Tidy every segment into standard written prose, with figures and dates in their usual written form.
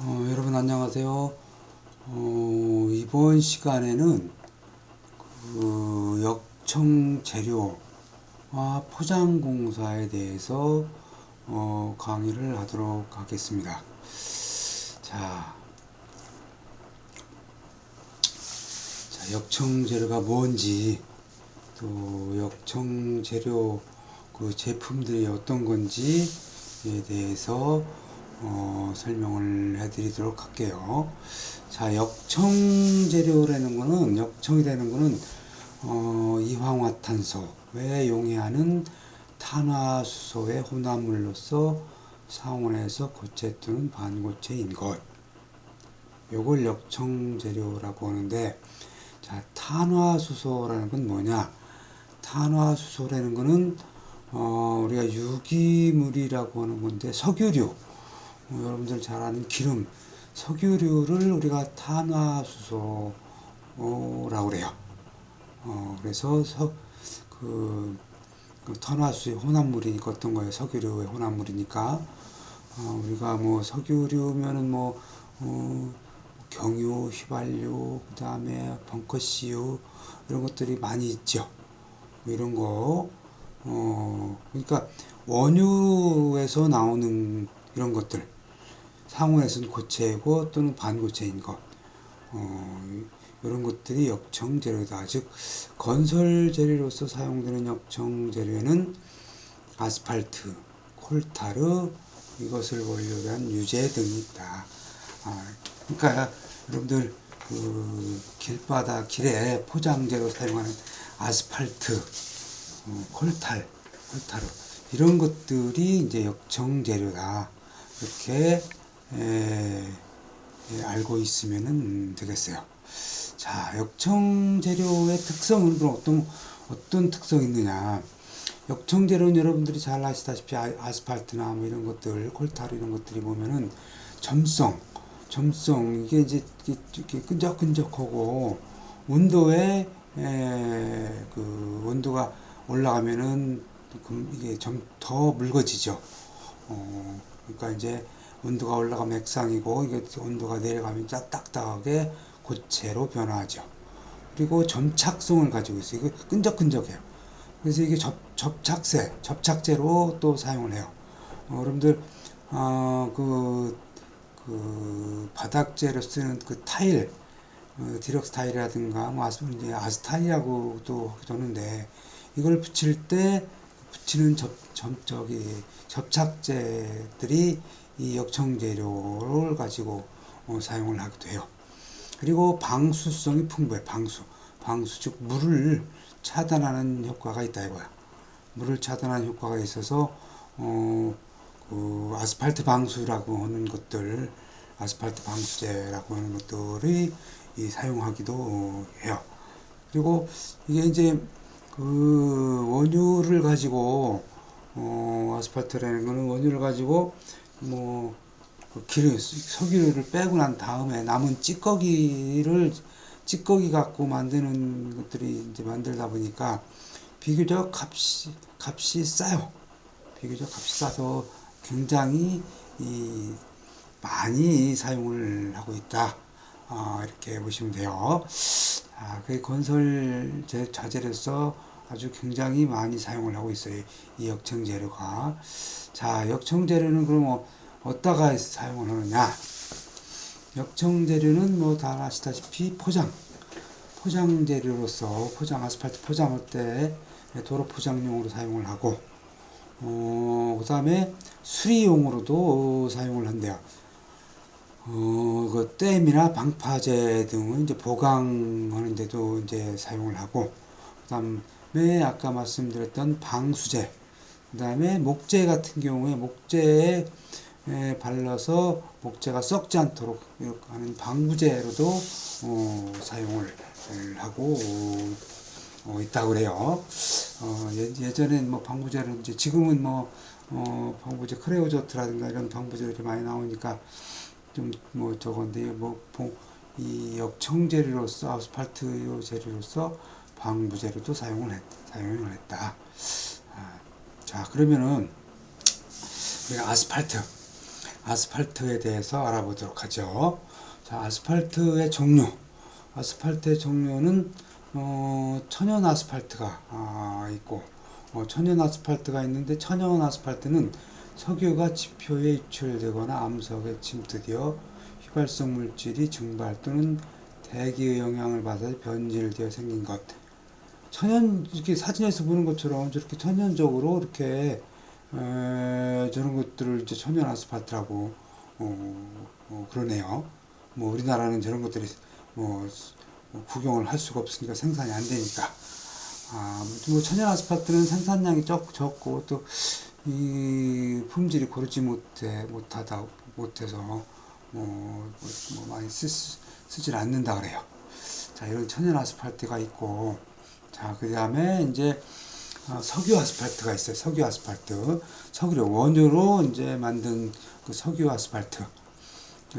여러분 안녕하세요. 이번 시간에는 역청 재료와 포장 공사에 대해서 강의를 하도록 하겠습니다. 자, 역청 재료가 뭔지, 또 역청 재료 그 제품들이 어떤 건지에 대해서 설명을 해드리도록 할게요. 자, 역청 재료라는 거는, 역청이 되는 거는, 이황화탄소에 용해하는 탄화수소의 혼합물로서 상온에서 고체 또는 반고체인 것. 요걸 역청 재료라고 하는데, 자, 탄화수소라는 건 뭐냐? 탄화수소라는 거는, 우리가 유기물이라고 하는 건데, 석유류. 여러분들 잘 아는 기름, 석유류를 우리가 탄화수소라고 그래요. 그래서 그 탄화수소의 혼합물이니까 어떤 거예요? 석유류의 혼합물이니까. 우리가 뭐 석유류면은 뭐 경유, 휘발유, 그 다음에 벙커CU 이런 것들이 많이 있죠. 이런 거, 그러니까 원유에서 나오는 이런 것들. 상온에서는 고체고 또는 반고체인 것, 이런 것들이 역청 재료다. 즉 건설 재료로서 사용되는 역청 재료에는 아스팔트, 콜타르 이것을 원료로 한 유제 등이 있다. 그러니까 여러분들 그 길에 포장재로 사용하는 아스팔트, 콜타르 이런 것들이 이제 역청 재료다. 이렇게 알고 있으면 되겠어요. 자, 역청 재료의 특성은 그럼 어떤 특성이 있느냐? 역청 재료는 여러분들이 잘 아시다시피 아스팔트나 뭐 이런 것들, 콜타르 이런 것들이 보면은 점성 이게 이제 이렇게 끈적끈적하고 온도에 그 온도가 올라가면은 이게 좀 더 묽어지죠. 그러니까 이제 온도가 올라가면 액상이고 이게 온도가 내려가면 딱딱하게 고체로 변화하죠. 그리고 점착성을 가지고 있어요. 이거 끈적끈적해요. 그래서 이게 접착제로 또 사용을 해요. 여러분들 그 바닥재로 쓰는 그 타일, 디럭스 타일이라든가 뭐 이제 아스타일이라고도 하는데 이걸 붙일 때 붙이는 접착제들이 이 역청재료를 가지고 사용을 하기도 해요. 그리고 방수성이 풍부해. 방수 즉 물을 차단하는 효과가 있다 이거야. 물을 차단하는 효과가 있어서 그 아스팔트 방수라고 하는 것들, 아스팔트 방수제라고 하는 것들이 사용하기도 해요. 그리고 이게 이제 그 원유를 가지고 아스팔트라는 거는 원유를 가지고 뭐 석유를 빼고 난 다음에 남은 찌꺼기 갖고 만드는 것들이 이제 만들다 보니까 비교적 값이 싸요. 비교적 값이 싸서 굉장히 많이 사용을 하고 있다. 이렇게 보시면 돼요. 그 건설 자재로서 아주 굉장히 많이 사용을 하고 있어요. 이 역청 재료가. 자, 역청 재료는 그럼 어디다가 사용을 하느냐? 역청 재료는 뭐 다 아시다시피 포장 재료로서 아스팔트 포장할 때 도로 포장용으로 사용을 하고, 그 다음에 수리용으로도 사용을 한대요. 그 댐이나 방파제 등을 이제 보강하는 데도 이제 사용을 하고, 그 다음에 아까 말씀드렸던 방수제, 그 다음에 목재 같은 경우에 목재에 발라서 목재가 썩지 않도록 하는 방부제로도 사용을 하고 있다고 그래요. 예전엔 뭐 방부제를 이제 지금은 뭐 방부제 크레오저트라든가 이런 방부제들이 많이 나오니까 좀 뭐 저건데 이 역청 재료로서 아스팔트 재료로서 방부제로도 사용을 했다. 자, 그러면은 우리가 아스팔트에 대해서 알아보도록 하죠. 자, 아스팔트의 종류. 아스팔트의 종류는 천연 아스팔트가 있고, 천연 아스팔트가 있는데, 천연 아스팔트는 석유가 지표에 유출되거나 암석에 침투되어 휘발성 물질이 증발 또는 대기의 영향을 받아 변질되어 생긴 것. 이렇게 사진에서 보는 것처럼 저렇게 천연적으로 이렇게 저런 것들을 이제 천연 아스팔트라고 그러네요. 뭐 우리나라는 저런 것들이 뭐 구경을 할 수가 없으니까 생산이 안 되니까. 뭐 천연 아스팔트는 생산량이 적고 또 이 품질이 고르지 못해서 많이 쓰질 않는다 그래요. 자, 이런 천연 아스팔트가 있고, 자, 그 다음에 이제 석유 아스팔트가 있어요. 석유 아스팔트. 석유를 원유로 이제 만든 그 석유 아스팔트.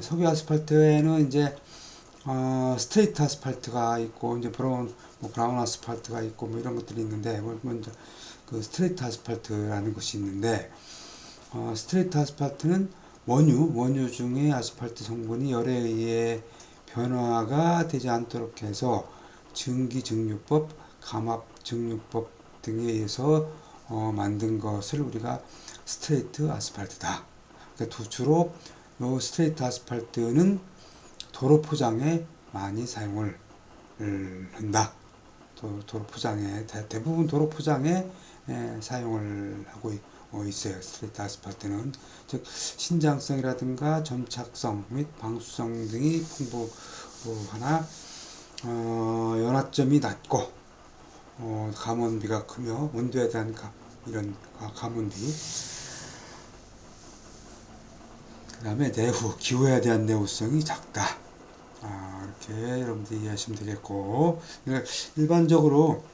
석유 아스팔트에는 이제 스트레이트 아스팔트가 있고, 이제 브라운 아스팔트가 있고, 뭐 이런 것들이 있는데, 먼저 그 스트레이트 아스팔트라는 것이 있는데, 스트레이트 아스팔트는 원유 중에 아스팔트 성분이 열에 의해 변화가 되지 않도록 해서 증기증류법, 감압증류법 등에 의해서 만든 것을 우리가 스트레이트 아스팔트다. 그러니까 주로 이 스트레이트 아스팔트는 도로 포장에 많이 사용을 한다. 도로 포장에 대부분 도로 포장에 사용을 하고 있어요. 스트레이트 아스팔트는 즉 신장성이라든가 점착성 및 방수성 등이 풍부하나 연화점이 낮고 감원비가 크며 온도에 대한 이런 감원비, 그 다음에 기후에 대한 내후성이 작다. 이렇게 여러분들이 이해하시면 되겠고, 일반적으로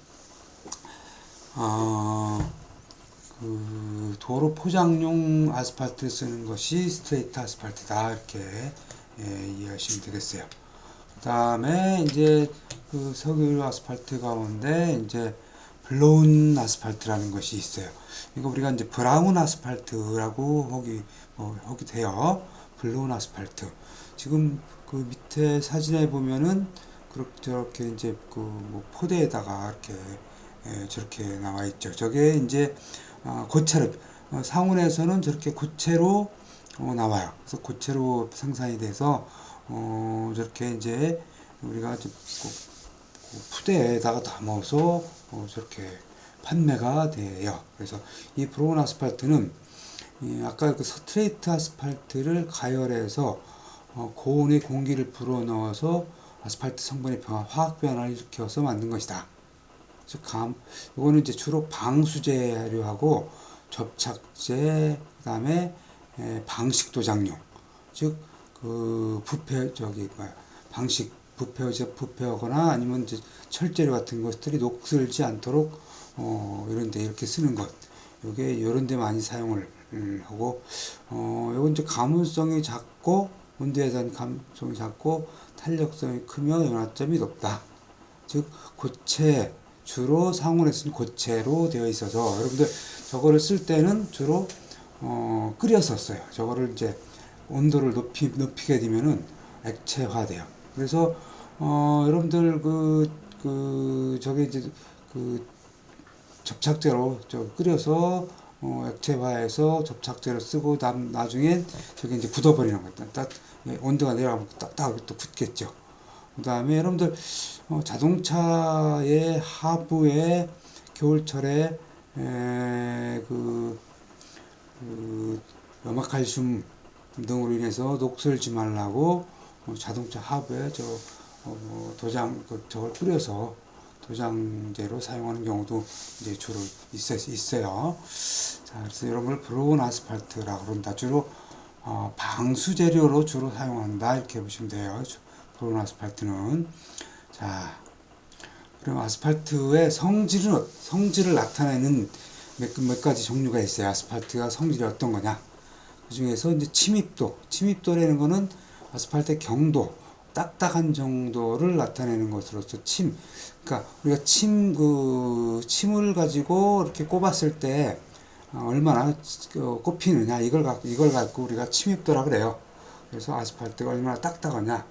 그 도로 포장용 아스팔트를 쓰는 것이 스트레이트 아스팔트다. 이렇게 이해하시면 되겠어요. 그 다음에 이제 그 석유 아스팔트 가운데 이제 블로운 아스팔트라는 것이 있어요. 이거 우리가 이제 브라운 아스팔트라고 하기도 해요. 블로운 아스팔트. 지금 그 밑에 사진에 보면은 저렇게 이제 그 뭐 포대에다가 이렇게 저렇게 나와 있죠. 저게 이제 고체로 상온에서는 저렇게 고체로 나와요. 그래서 고체로 생산이 돼서 저렇게 이제 우리가 푸대에다가 담아서 저렇게 판매가 돼요. 그래서 이 브로운 아스팔트는 아까 그 스트레이트 아스팔트를 가열해서 고온의 공기를 불어넣어서 아스팔트 성분의 화학 변화를 일으켜서 만든 것이다. 이거는 이제 주로 방수재료하고 접착제, 그다음에 방식 도장용, 즉 그 부패하거나 아니면 이제 철재료 같은 것들이 녹슬지 않도록 이런 데 이렇게 쓰는 것. 요게 이런 데 많이 사용을 하고, 요건 이제 가물성이 작고 온도에 대한 감성이 작고 탄력성이 크며 연화점이 높다. 즉 주로 상온에 쓴 고체로 되어 있어서 여러분들 저거를 쓸 때는 주로 끓여서 써요. 저거를 이제 온도를 높이게 되면은 액체화돼요. 그래서 여러분들 저게 이제 그 접착제로 끓여서 액체화해서 접착제로 쓰고 나중에 저게 이제 굳어버리는 거다. 온도가 내려가면 딱딱 또 굳겠죠. 그 다음에 여러분들 자동차의 하부에 겨울철에 염화칼슘 등으로 인해서 녹슬지 말라고 자동차 하부에 저걸 뿌려서 도장제로 사용하는 경우도 이제 주로 있어요. 자, 그래서 이런 걸 브로운 아스팔트라고 그런다. 주로 방수 재료로 주로 사용한다. 이렇게 보시면 돼요. 브로운 아스팔트는. 자, 그럼 아스팔트의 성질을 나타내는 몇 가지 종류가 있어요. 아스팔트가 성질이 어떤 거냐? 그 중에서 이제 침입도라는 거는 아스팔트의 경도, 딱딱한 정도를 나타내는 것으로서 그러니까 우리가 침을 가지고 이렇게 꼽았을 때, 얼마나 꼽히느냐 이걸 갖고 우리가 침입도라 그래요. 그래서 아스팔트가 얼마나 딱딱하냐.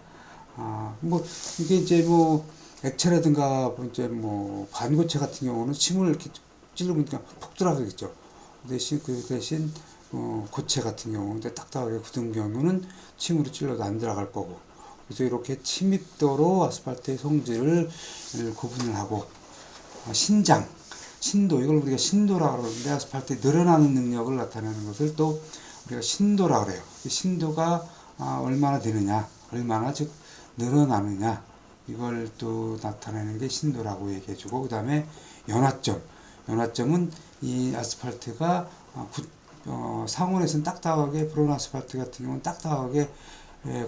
뭐 이게 이제 뭐 액체라든가 이제 뭐 반고체 같은 경우는 침을 이렇게 찌르면 그냥 푹 들어가겠죠. 그 대신 고체 같은 경우, 근데 딱딱하게 굳은 경우는 침으로 찔러도 안 들어갈 거고. 그래서 이렇게 침입도로 아스팔트의 성질을 구분을 하고, 신도, 이걸 우리가 신도라고 그러는데, 아스팔트의 늘어나는 능력을 나타내는 것을 또 우리가 신도라고 그래요. 신도가 얼마나 되느냐, 얼마나 즉 늘어나느냐, 이걸 또 나타내는 게 신도라고 얘기해주고, 그 다음에 연화점은 이 아스팔트가 상온에서는 딱딱하게, 브라운 아스팔트 같은 경우는 딱딱하게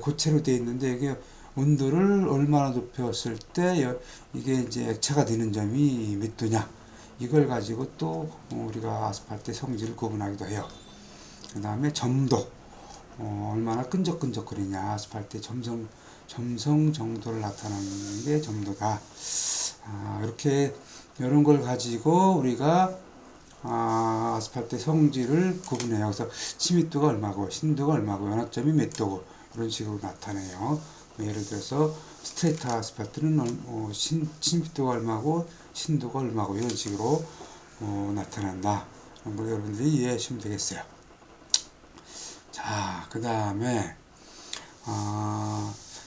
고체로 되어 있는데, 이게 온도를 얼마나 높였을 때 이게 이제 액체가 되는 점이 몇 도냐, 이걸 가지고 또 우리가 아스팔트의 성질을 구분하기도 해요. 그 다음에 점도, 얼마나 끈적끈적거리냐, 아스팔트의 점성 정도를 나타내는 게 점도다. 이렇게 이런 걸 가지고 우리가 아스팔트의 성질을 구분해요. 그래서 침입도가 얼마고, 신도가 얼마고, 연화점이 몇 도고, 이런 식으로 나타내요. 예를 들어서 스트레이트 아스팔트는 침입도가 얼마고 신도가 얼마고, 이런 식으로 나타난다. 그런 걸 여러분들이 이해해 주시면 되겠어요. 자, 그 다음에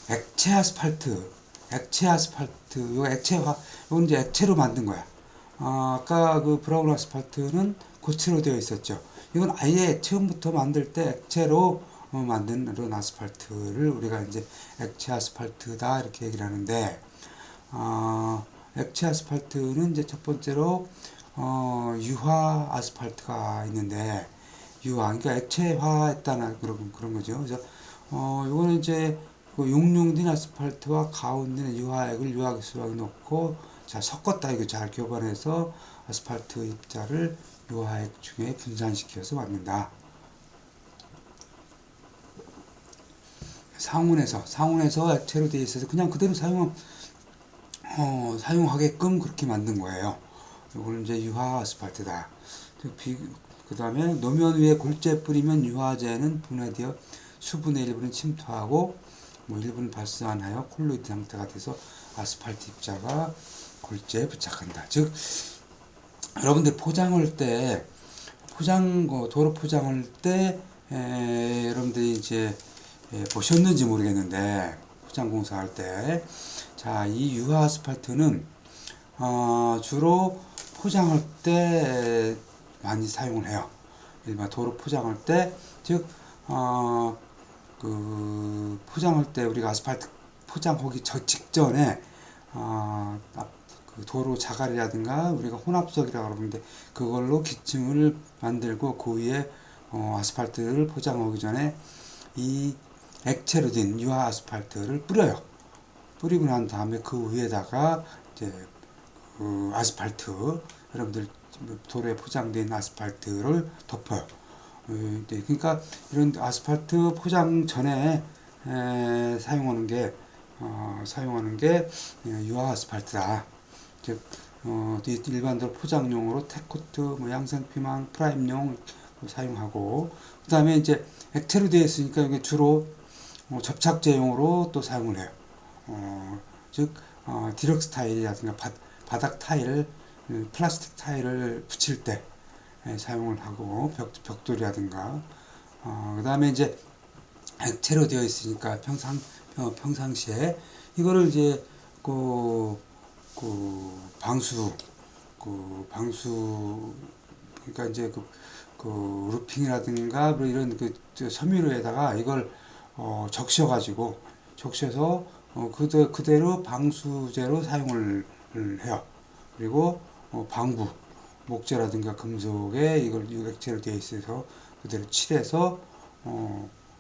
액체 아스팔트, 이거 액체화, 이건 이제 액체로 만든 거야. 아까 그 브라운 아스팔트는 고체로 되어 있었죠. 이건 아예 처음부터 만들 때 액체로 만든 이런 아스팔트를 우리가 이제 액체 아스팔트다 이렇게 얘기를 하는데, 액체 아스팔트는 이제 첫 번째로 유화 아스팔트가 있는데, 그러니까 액체화했다는 그런 거죠. 그래서 이거는 이제 그 용융된 아스팔트와 가운데는 유화액을 유화기술하게 넣고 자 섞었다, 이거 잘 교반해서 아스팔트 입자를 유화액 중에 분산시켜서 만든다. 상온에서 액체로 되어 있어서 그냥 그대로 사용하게끔 그렇게 만든 거예요. 이거는 이제 유화 아스팔트다. 그 다음에 노면 위에 골재 뿌리면 유화제는 분해되어 수분의 일부는 침투하고 일부는 발산하여 콜로이드 상태가 돼서 아스팔트 입자가 골재에 부착한다. 즉 여러분들 포장할 때 도로 포장할 때 여러분들이 이제 보셨는지 모르겠는데, 포장 공사할 때, 자, 이 유화 아스팔트는 주로 포장할 때 많이 사용을 해요. 일반 도로 포장할 때, 즉 그 포장할 때 우리가 아스팔트 포장하기 직전에 그 도로 자갈이라든가 우리가 혼합석이라고 그러는데, 그걸로 기층을 만들고 그 위에 아스팔트를 포장하기 전에 이 액체로 된 유화 아스팔트를 뿌려요. 뿌리고 난 다음에 그 위에다가 이제 그 아스팔트, 여러분들 도로에 포장된 아스팔트를 덮어요. 그러니까 이런 아스팔트 포장 전에 사용하는 게 유화 아스팔트다. 즉 일반적으로 포장용으로 테코트, 양생피망, 프라임용 사용하고, 그 다음에 이제 액체로 되어 있으니까 이게 주로 접착제용으로 또 사용을 해요. 즉 디럭스 타일이라든가 바닥 타일, 플라스틱 타일을 붙일 때 사용을 하고, 벽돌이라든가 그 다음에 이제 액체로 되어 있으니까 평상시에 이거를 이제 방수 그러니까 이제 그 루핑이라든가 뭐 이런 섬유로에다가 이걸 적셔서 그대로 방수제로 사용을 해요. 그리고 방부 목재라든가 금속에 이걸 액체로 되어 있어서 그대로 칠해서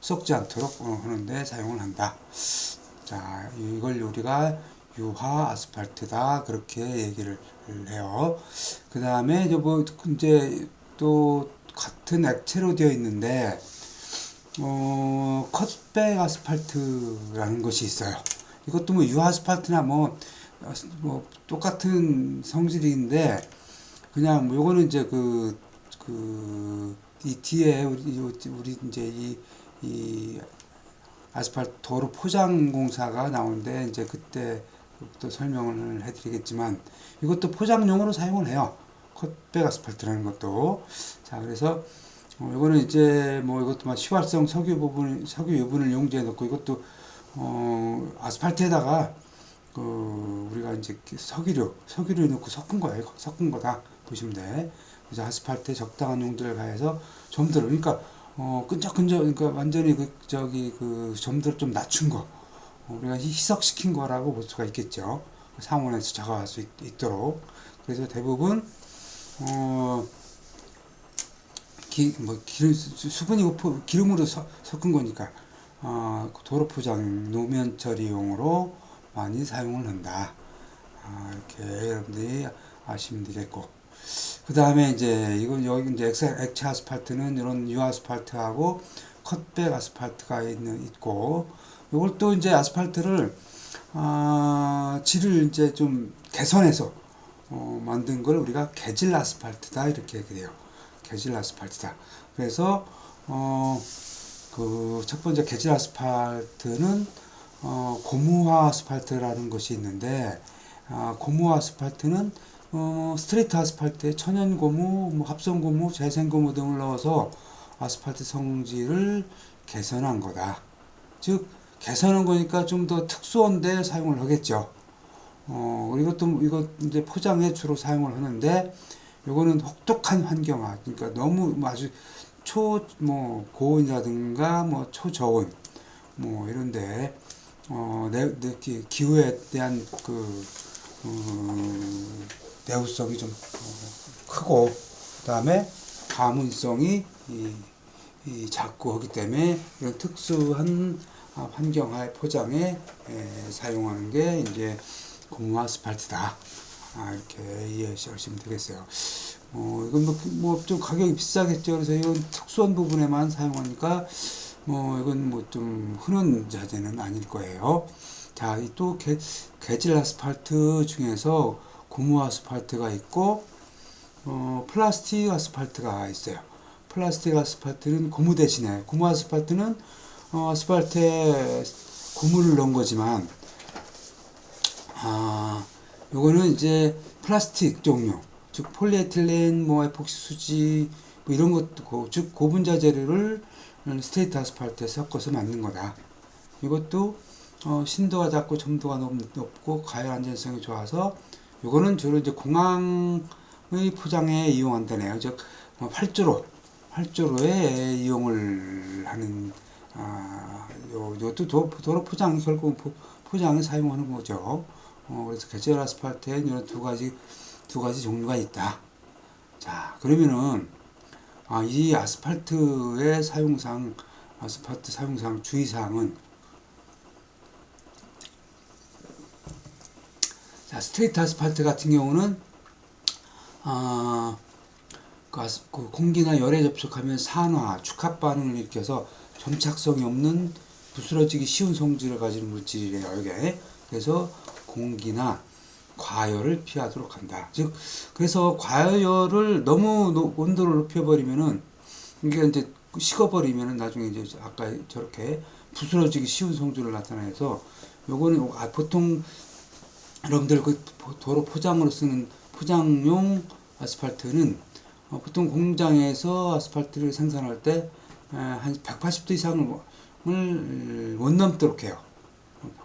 썩지 않도록 하는데 사용을 한다. 자, 이걸 우리가 유화 아스팔트다 그렇게 얘기를 해요. 그 다음에 이제 또 같은 액체로 되어 있는데 컷백 아스팔트라는 것이 있어요. 이것도 뭐 유화 아스팔트나 뭐 똑같은 성질인데, 그냥 요거는 이제 이 뒤에 우리 이제 이 아스팔트 도로 포장 공사가 나오는데 이제 그때 또 설명을 해드리겠지만 이것도 포장용으로 사용을 해요. 컷백 아스팔트라는 것도. 자, 그래서 이거는 이제 뭐 이것도 막 휘발성 석유 유분을 용지해 놓고 이것도 아스팔트에다가 우리가 이제 석유를 넣고 섞은 거예요. 섞은 거다 보시면 돼. 그래서 아스팔트에 적당한 용도를 가해서 점들을, 그러니까 끈적끈적, 그러니까 완전히 그 점들을 좀 낮춘 거, 우리가 희석시킨 거라고 볼 수가 있겠죠. 상온에서 작업할 수 있도록. 그래서 대부분 기름으로 섞은 거니까 도로 포장 노면 처리용으로 많이 사용을 한다. 이렇게 여러분들이 아시면 되겠고, 그 다음에 이제 이건 여기 이제 액체 아스팔트는 이런 유 아스팔트하고 컷백 아스팔트가 있고, 이걸 또 이제 아스팔트를 질을 이제 좀 개선해서 만든 걸 우리가 개질 아스팔트다 이렇게 그래요. 개질 아스팔트다. 그래서 그 첫 번째 개질 아스팔트는 고무화 아스팔트라는 것이 있는데, 고무화 아스팔트는 스트레이트 아스팔트에 천연고무, 뭐 합성고무, 재생고무 등을 넣어서 아스팔트 성질을 개선한 거다. 즉 개선한 거니까 좀 더 특수한데 사용을 하겠죠. 이것도 이거 이제 포장에 주로 사용을 하는데, 요거는 혹독한 환경화, 그러니까 너무 아주 고온이라든가 초저온 이런데 기후에 대한 내구성이 좀 크고, 그 다음에 가문성이 작고 하기 때문에 이런 특수한 환경하의 포장에 사용하는 게 이제 고무 아스팔트다. 이렇게 이해하시면 되겠어요. 이건 좀 가격이 비싸겠죠. 그래서 이건 특수한 부분에만 사용하니까 이건 좀 흔한 자재는 아닐 거예요. 자, 또 개질 아스팔트 중에서 고무 아스팔트가 있고 플라스틱 아스팔트가 있어요. 플라스틱 아스팔트는 고무 대신에, 고무 아스팔트는 아스팔트에 고무를 넣은 거지만 요거는 이제 플라스틱 종류, 즉 폴리에틸렌, 에폭시 수지 이런 것도 즉 고분자 재료를 스트레이트 아스팔트에 섞어서 만든 거다. 이것도 신도가 작고 점도가 높고 가열 안전성이 좋아서 요거는 주로 이제 공항의 포장에 이용한다네요. 즉 활주로에 이용을 하는 이것도 도로 포장, 결국 포장에 사용하는 거죠. 그래서 개질 아스팔트에는 이런 두 가지 종류가 있다. 자, 그러면은 이 아스팔트 사용상 주의사항은, 자, 스트레이트 아스팔트 같은 경우는 그 공기나 열에 접촉하면 산화, 축합 반응을 일으켜서 점착성이 없는 부스러지기 쉬운 성질을 가진 물질이래요, 이게. 그래서 공기나 과열을 피하도록 한다. 즉, 그래서 과열을 너무 온도를 높여버리면은, 이게 이제 식어버리면은 나중에 이제 아까 저렇게 부스러지기 쉬운 성질을 나타내서, 요거는 보통 여러분들 도로 포장으로 쓰는 포장용 아스팔트는 보통 공장에서 아스팔트를 생산할 때 한 180도 이상을 못 넘도록 해요.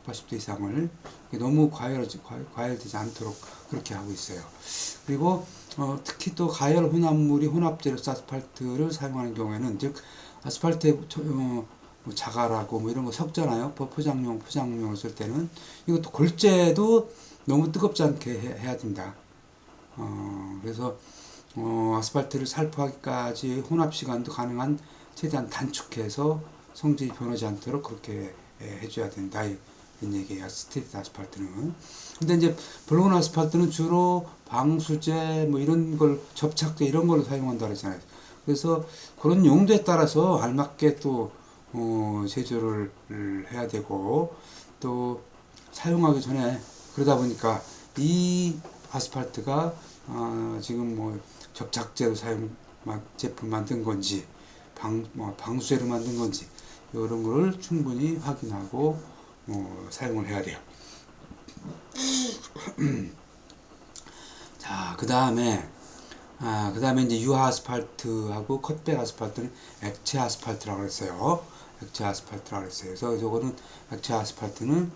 180도 이상을 너무 과열되지 않도록 그렇게 하고 있어요. 그리고 특히 또 가열 혼합물이 혼합재료 아스팔트를 사용하는 경우에는, 즉 아스팔트에 자갈하고 이런 거 섞잖아요. 포장용을 쓸 때는 이것도 골재도 너무 뜨겁지 않게 해야 된다. 그래서 아스팔트를 살포하기까지 혼합 시간도 가능한 최대한 단축해서 성질이 변하지 않도록 그렇게 해줘야 된다. 이런 얘기예요. 스트레이트 아스팔트는. 근데 이제 블로운 아스팔트는 주로 방수제 이런 걸, 접착제 이런 걸로 사용한다 그랬잖아요. 그래서 그런 용도에 따라서 알맞게 또 제조를 해야 되고, 또 사용하기 전에, 그러다 보니까 이 아스팔트가 지금 접착제로 제품 만든 건지, 방수제로 만든 건지, 이런 거를 충분히 확인하고, 사용을 해야 돼요. 자, 그 다음에 이제 유화 아스팔트하고 컷백 아스팔트는 액체 아스팔트라고 그랬어요. 액체 아스팔트라고 그랬어요. 그래서 저거는 액체 아스팔트는,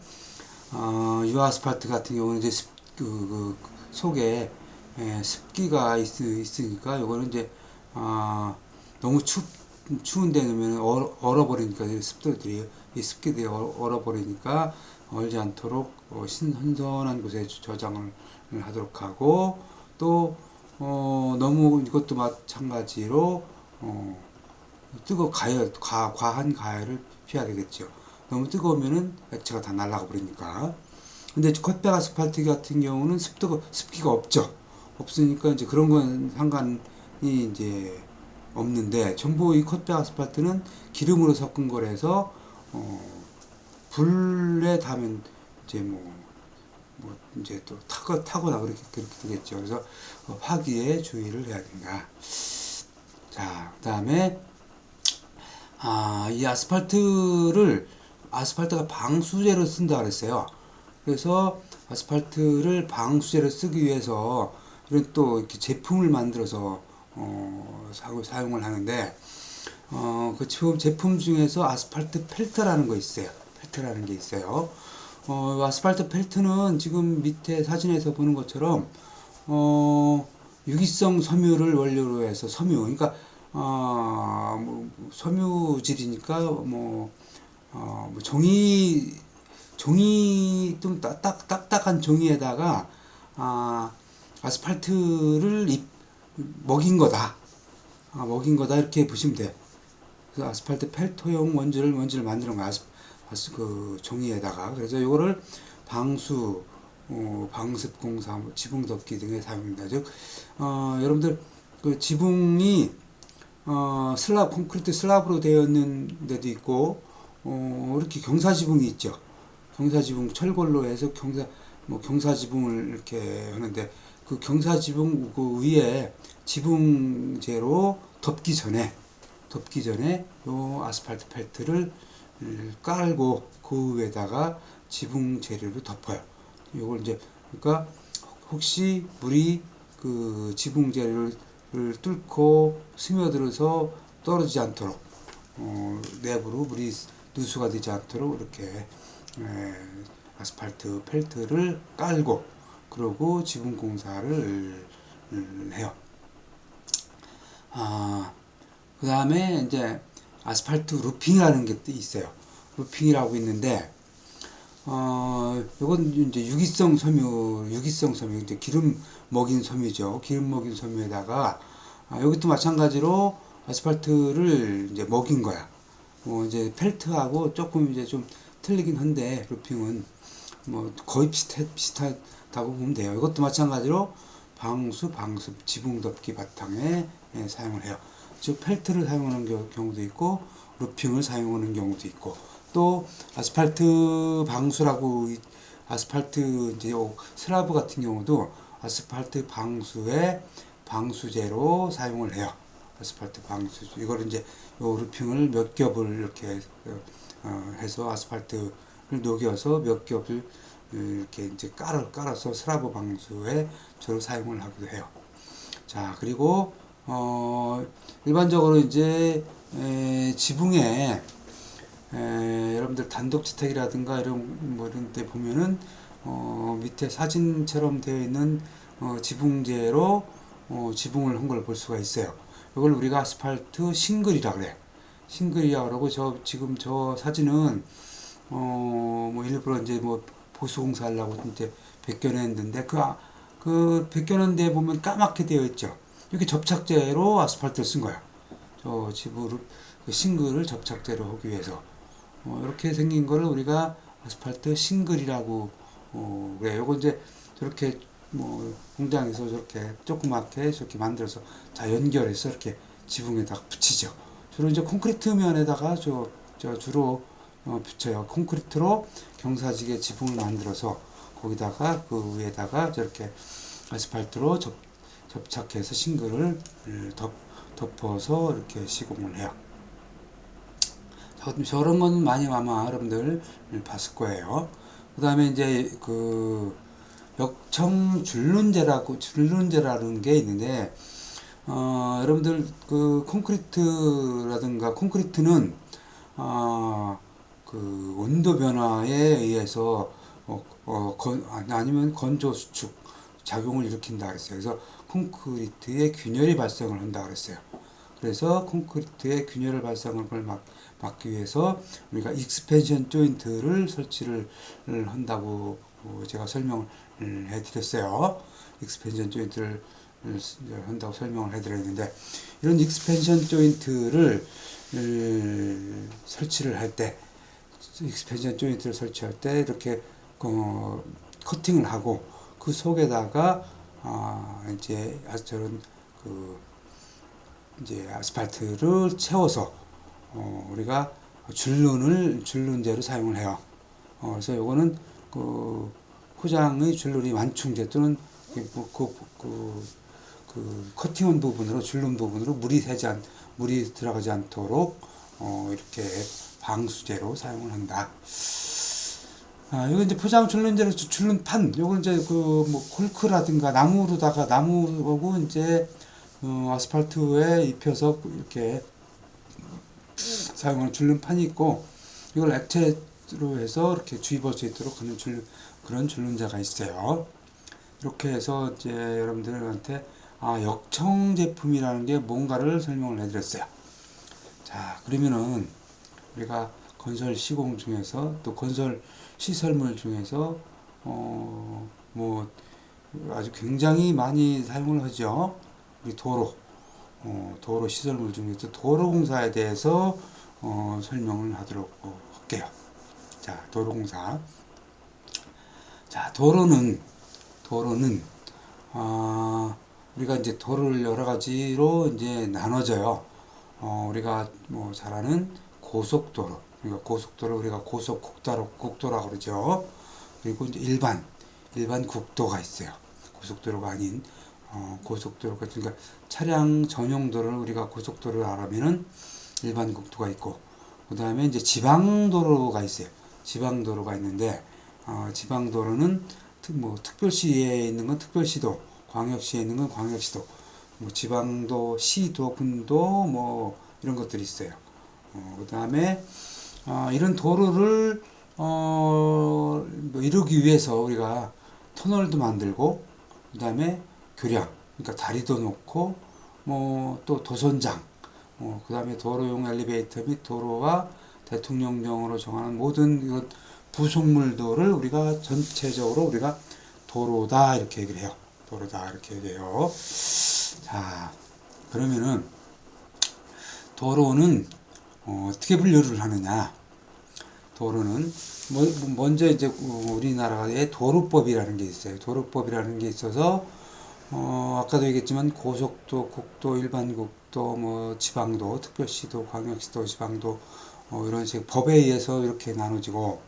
유화 아스팔트 같은 경우는 이제 속에 습기가 있으니까 이거는 이제, 너무 추운 데 넣으면 얼어버리니까 이 습기들이 얼어버리니까 얼지 않도록 선선한 곳에 저장을 하도록 하고, 또 너무 이것도 마찬가지로 과한 가열을 피해야 되겠죠. 너무 뜨거우면은 액체가 다 날아가 버리니까. 근데 컷백 아스팔트 같은 경우는 습기가 없으니까 이제 그런 건 상관이 이제 없는데, 전부 이 컷백 아스팔트는 기름으로 섞은 거라서 불에 닿으면 이제 이제 또 타거나 그렇게 되겠죠. 그래서 화기에 주의를 해야 된다. 자, 그 다음에 이 아스팔트가 방수제로 쓴다 그랬어요. 그래서 아스팔트를 방수제로 쓰기 위해서 이런 또 이렇게 제품을 만들어서 사용을 하는데, 그 제품 중에서 아스팔트 펠트라는 거 있어요. 펠트라는 게 있어요. 아스팔트 펠트는 지금 밑에 사진에서 보는 것처럼 유기성 섬유를 원료로 해서 그러니까 섬유질이니까 종이 좀 딱딱한 종이에다가 아스팔트를 먹인 거다. 먹인 거다, 이렇게 보시면 돼. 그래서 아스팔트 펠토용 원지를 만드는 거야. 그 종이에다가. 그래서 이거를 방습공사, 지붕덮기 등에 사용합니다. 즉, 여러분들 그 지붕이 콘크리트 슬랍으로 되어 있는 데도 있고, 이렇게 경사지붕이 있죠. 경사지붕 철골로 해서 경사지붕을 이렇게 하는데, 그 경사지붕 그 위에 지붕재로 덮기 전에 요 아스팔트 펠트를 깔고 그 위에다가 지붕 재료를 덮어요. 요걸 이제, 그러니까 혹시 물이 그 지붕 재료를 뚫고 스며들어서 떨어지지 않도록, 내부로 물이 누수가 되지 않도록 이렇게 아스팔트 펠트를 깔고, 그러고 지붕 공사를 해요. 그 다음에 이제 아스팔트 루핑이라는 게 또 있어요. 루핑이라고 있는데, 요건 이제 유기성 섬유, 이제 기름 먹인 섬유죠. 기름 먹인 섬유에다가, 여기도 마찬가지로 아스팔트를 이제 먹인 거야. 이제 펠트하고 조금 이제 좀 틀리긴 한데, 루핑은 거의 비슷하다고 보면 돼요. 이것도 마찬가지로 방수, 지붕 덮기 바탕에 사용을 해요. 즉, 펠트를 사용하는 경우도 있고, 루핑을 사용하는 경우도 있고, 또 아스팔트 방수라고, 아스팔트 이제 슬라브 같은 경우도 아스팔트 방수에 방수제로 사용을 해요. 아스팔트 방수. 이걸 이제 요 루핑을 몇 겹을 이렇게 해서 아스팔트를 녹여서 몇 겹을 이렇게 이제 깔아서 슬라브 방수에 주로 사용을 하기도 해요. 자, 그리고 일반적으로 이제 지붕에 여러분들 단독주택이라든가 이런 데 보면은 밑에 사진처럼 되어 있는 지붕재로 지붕을 한 걸 볼 수가 있어요. 이걸 우리가 아스팔트 싱글이라 그래. 싱글이라 그러고, 지금 저 사진은 일부러 이제 보수공사 하려고 이제 벗겨냈는데, 그 벗겨낸 데 보면 까맣게 되어 있죠. 이렇게 접착제로 아스팔트를 쓴 거야. 그 싱글을 접착제로 하기 위해서. 이렇게 생긴 거를 우리가 아스팔트 싱글이라고 그래. 요거 이제 저렇게 공장에서 저렇게 조그맣게 저렇게 만들어서 다 연결해서 이렇게 지붕에다가 붙이죠. 주로 이제 콘크리트 면에다가 주로 붙여요. 콘크리트로 경사지게 지붕을 만들어서 거기다가 그 위에다가 저렇게 아스팔트로 접착해서 싱글을 덮어서 이렇게 시공을 해요. 저런 건 많이 아마 여러분들 봤을 거예요. 그 다음에 이제 그 역청 줄눈제라는 게 있는데, 여러분들 그 콘크리트라든가 콘크리트는 그 온도 변화에 의해서 아니면 건조 수축 작용을 일으킨다 그랬어요. 그래서 콘크리트에 균열이 발생을 한다 그랬어요. 그래서 콘크리트의 균열 발생을 막기 위해서 우리가 익스펜션 조인트를 설치를 한다고 제가 설명을 해드렸어요. 익스펜션 조인트를 한다고 설명을 해드렸는데, 이런 익스펜션 조인트를 설치를 할 때, 익스펜션 조인트를 설치할 때 이렇게 커팅을 하고 그 속에다가 이제 저런 그 이제 아스팔트를 채워서 우리가 줄눈제로 사용을 해요. 그래서 요거는 그 포장의 줄눈이 완충제 또는 그 커팅한 부분으로 줄눈 부분으로 물이 들어가지 않도록 이렇게 방수제로 사용을 한다. 이거 이제 포장 줄눈제로 줄눈판, 요건 이제 그 뭐 콜크라든가 나무하고 이제 아스팔트에 입혀서 이렇게 사용하는 줄눈판이 있고, 이걸 액체로 해서 이렇게 주입할 수 있도록 하는 그런 줄눈제가 있어요. 이렇게 해서 이제 여러분들한테 역청 제품이라는 게 뭔가를 설명을 해드렸어요. 자, 그러면은 우리가 건설 시공 중에서 또 건설 시설물 중에서 뭐 아주 굉장히 많이 사용을 하죠. 우리 도로 시설물 중에서 도로공사에 대해서 설명을 하도록 할게요. 자, 도로공사. 자, 도로는 우리가 이제 도로를 여러 가지로 이제 나눠져요. 우리가 뭐 잘 아는 고속도로, 그러니까 고속도로 우리가 국도라고 그러죠. 그리고 이제 일반 국도가 있어요. 고속도로가 아닌 고속도로가, 그러니까 차량 전용 도로를 우리가 고속도로를 알아면은 일반 국도가 있고, 그 다음에 이제 지방도로가 있어요. 지방도로가 있는데, 지방도로는 특별시에 있는 건 특별시도, 광역시에 있는 건 광역시도, 뭐 지방도, 시도, 군도 뭐 이런 것들이 있어요. 그 다음에 이런 도로를 뭐 이루기 위해서 우리가 터널도 만들고, 그 다음에 교량, 그러니까 다리도 놓고, 뭐 또 도선장, 그 다음에 도로용 엘리베이터 및 도로와 대통령령으로 정하는 모든 부속물들을 우리가 전체적으로 우리가 도로다 이렇게 얘기를 해요. 도로다 이렇게 얘기해요. 자, 그러면은 도로는 어떻게 분류를 하느냐? 도로는 먼저 이제 우리나라에 도로법이라는 게 있어요. 도로법이라는 게 있어서 아까도 얘기했지만 고속도, 국도, 일반국도, 뭐 지방도, 특별시도, 광역시도, 지방도 이런 식 법에 의해서 이렇게 나눠지고,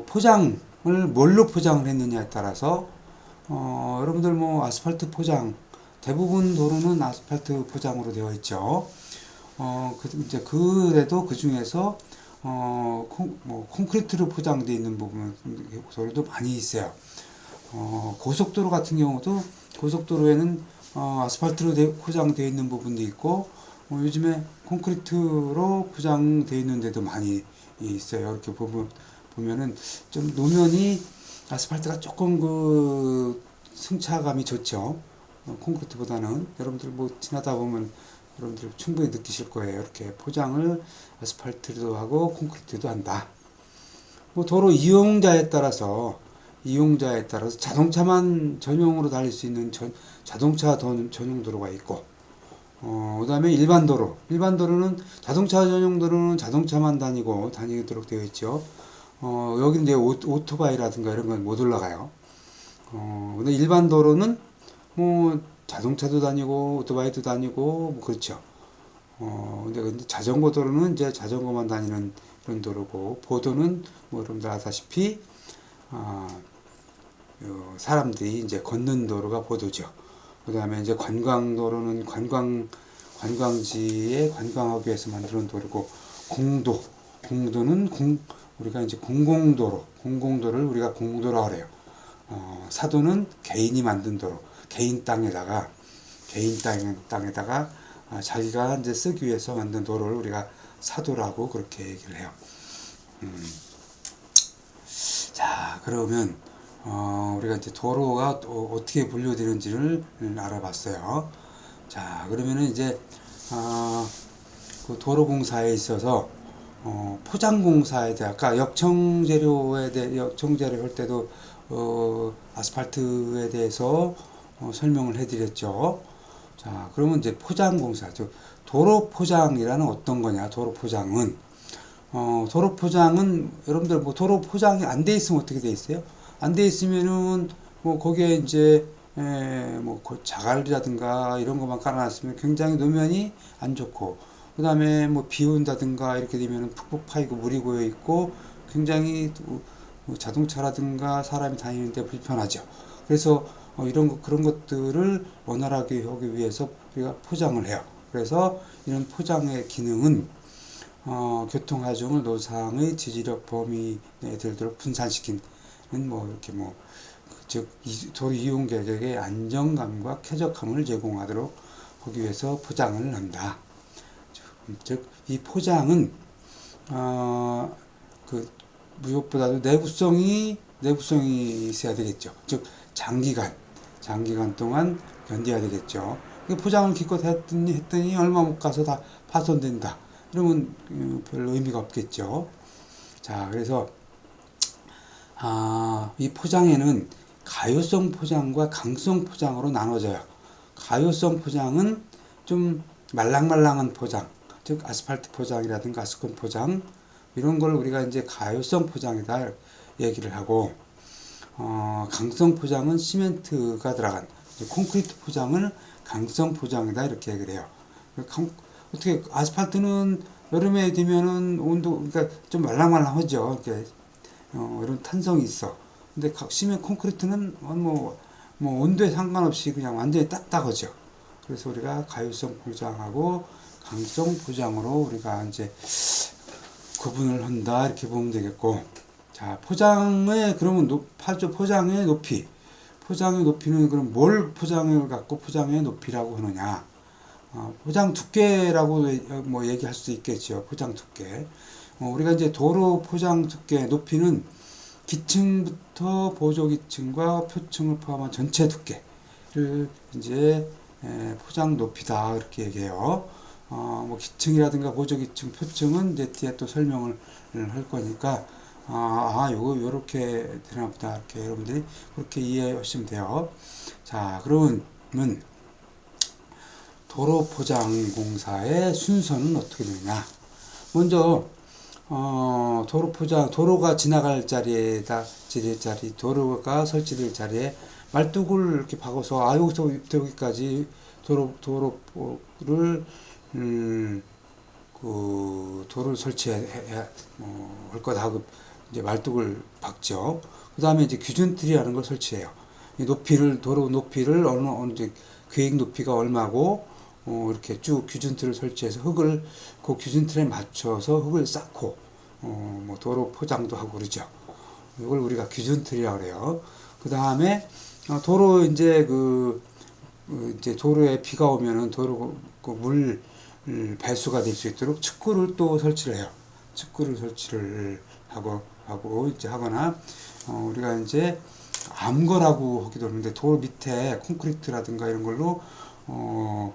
포장을 뭘로 포장을 했느냐에 따라서 여러분들 뭐 아스팔트 포장, 대부분 도로는 아스팔트 포장으로 되어 있죠. 이제 그래도 그 중에서 콘크리트로 포장되어 있는 부분 도로도 많이 있어요. 고속도로 같은 경우도 고속도로에는 아스팔트로 포장되어 있는 부분도 있고, 요즘에 콘크리트로 포장되어 있는 데도 많이 있어요. 이렇게 보면은 좀 노면이 아스팔트가 조금 그 승차감이 좋죠. 콘크리트보다는. 여러분들 뭐 지나다 보면 여러분들 충분히 느끼실 거예요. 이렇게 포장을 아스팔트도 하고 콘크리트도 한다. 뭐 도로 이용자에 따라서 자동차만 전용으로 달릴 수 있는 자동차 전용 도로가 있고, 그 다음에 일반도로는 자동차 전용 도로는 자동차만 다니도록 되어 있죠. 여기 이제 오토바이라든가 이런 건 못 올라가요. 근데 일반 도로는 뭐 자동차도 다니고 오토바이도 다니고 뭐 그렇죠. 근데 자전거 도로는 이제 자전거만 다니는 그런 도로고, 보도는 뭐 여러분들 아다시피 사람들이 이제 걷는 도로가 보도죠. 그 다음에 이제 관광도로는 관광지에 관광하기 위해서 만드는 도로고, 공도는 우리가 이제 공공도를 우리가 공도라고 그래요. 사도는 개인이 만든 도로, 개인 땅에다가 자기가 이제 쓰기 위해서 만든 도로를 우리가 사도라고 그렇게 얘기를 해요. 자, 그러면 우리가 이제 도로가 어떻게 분류되는지를 알아봤어요. 자, 그러면은 이제 그 도로공사에 있어서 포장공사에 대해 아까 역청재료 할 때도 아스팔트에 대해서 설명을 해드렸죠. 자, 그러면 이제 포장공사, 도로 포장이라는 어떤 거냐? 도로 포장은 여러분들 뭐 도로 포장이 안 돼 있으면 어떻게 돼 있어요? 안 돼 있으면은 뭐 거기에 이제 뭐 자갈이라든가 이런 것만 깔아놨으면 굉장히 노면이 안 좋고, 그 다음에 뭐 비 온다든가 이렇게 되면은 푹푹 파이고 물이 고여 있고 굉장히 자동차라든가 사람이 다니는데 불편하죠. 그래서 그런 것들을 원활하게 하기 위해서 우리가 포장을 해요. 그래서 이런 포장의 기능은 교통하중을 노상의 지지력 범위에 들도록 분산시킨 즉 도로 이용객에게 안정감과 쾌적함을 제공하도록 하기 위해서 포장을 한다. 즉 이 포장은 무엇보다도 내구성이 있어야 되겠죠. 즉 장기간 동안 견뎌야 되겠죠. 포장을 기껏 했더니 얼마 못 가서 다 파손된다. 그러면 별로 의미가 없겠죠. 자, 그래서 이 포장에는 가효성 포장과 강성 포장으로 나눠져요. 가효성 포장은 좀 말랑말랑한 포장, 즉 아스팔트 포장이라든가 가스콘 포장 이런 걸 우리가 이제 가효성 포장이다 얘기를 하고, 강성 포장은 시멘트가 들어간 콘크리트 포장을 강성 포장이다 이렇게 얘기를 해요. 어떻게 아스팔트는 여름에 되면은 그러니까 좀 말랑말랑하죠. 이렇게 이런 탄성이 있어. 근데 콘크리트는 뭐 온도에 상관없이 그냥 완전히 딱딱하죠. 그래서 우리가 가효성 포장하고 강성 포장으로 우리가 이제 구분을 한다 이렇게 보면 되겠고, 자, 포장의 높이는 그럼 뭘 포장을 갖고 포장의 높이라고 하느냐? 포장 두께라고 뭐 얘기할 수도 있겠죠. 포장 두께. 우리가 이제 도로 포장 두께 높이는 기층부터 보조기층과 표층을 포함한 전체 두께를 이제 포장 높이다 이렇게 얘기해요. 뭐 기층이라든가 보조기층, 표층은 이제 뒤에 또 설명을 할 거니까 요렇게 되나 보다 이렇게 여러분들이 그렇게 이해하시면 돼요. 자, 그러면 도로 포장 공사의 순서는 어떻게 되느냐? 먼저 도로가 지나갈 도로가 설치될 자리에 말뚝을 이렇게 박아서 여기서 여기까지 도로를 도로를 설치할 거다 하고 이제 말뚝을 박죠. 그 다음에 이제 기준틀이라는 걸 설치해요. 도로 높이를 어느 이제 계획 높이가 얼마고 이렇게 쭉 기준틀을 설치해서 그 기준틀에 맞춰서 흙을 쌓고 뭐 도로 포장도 하고 그러죠. 이걸 우리가 기준틀이라고 그래요. 그 다음에 도로 이제 이제 도로에 비가 오면은 물 배수가 될 수 있도록 측구를 또 설치를 해요. 측구를 설치를 하고 이제 하거나 우리가 이제 암거라고 하기도 하는데, 도로 밑에 콘크리트라든가 이런 걸로 뭐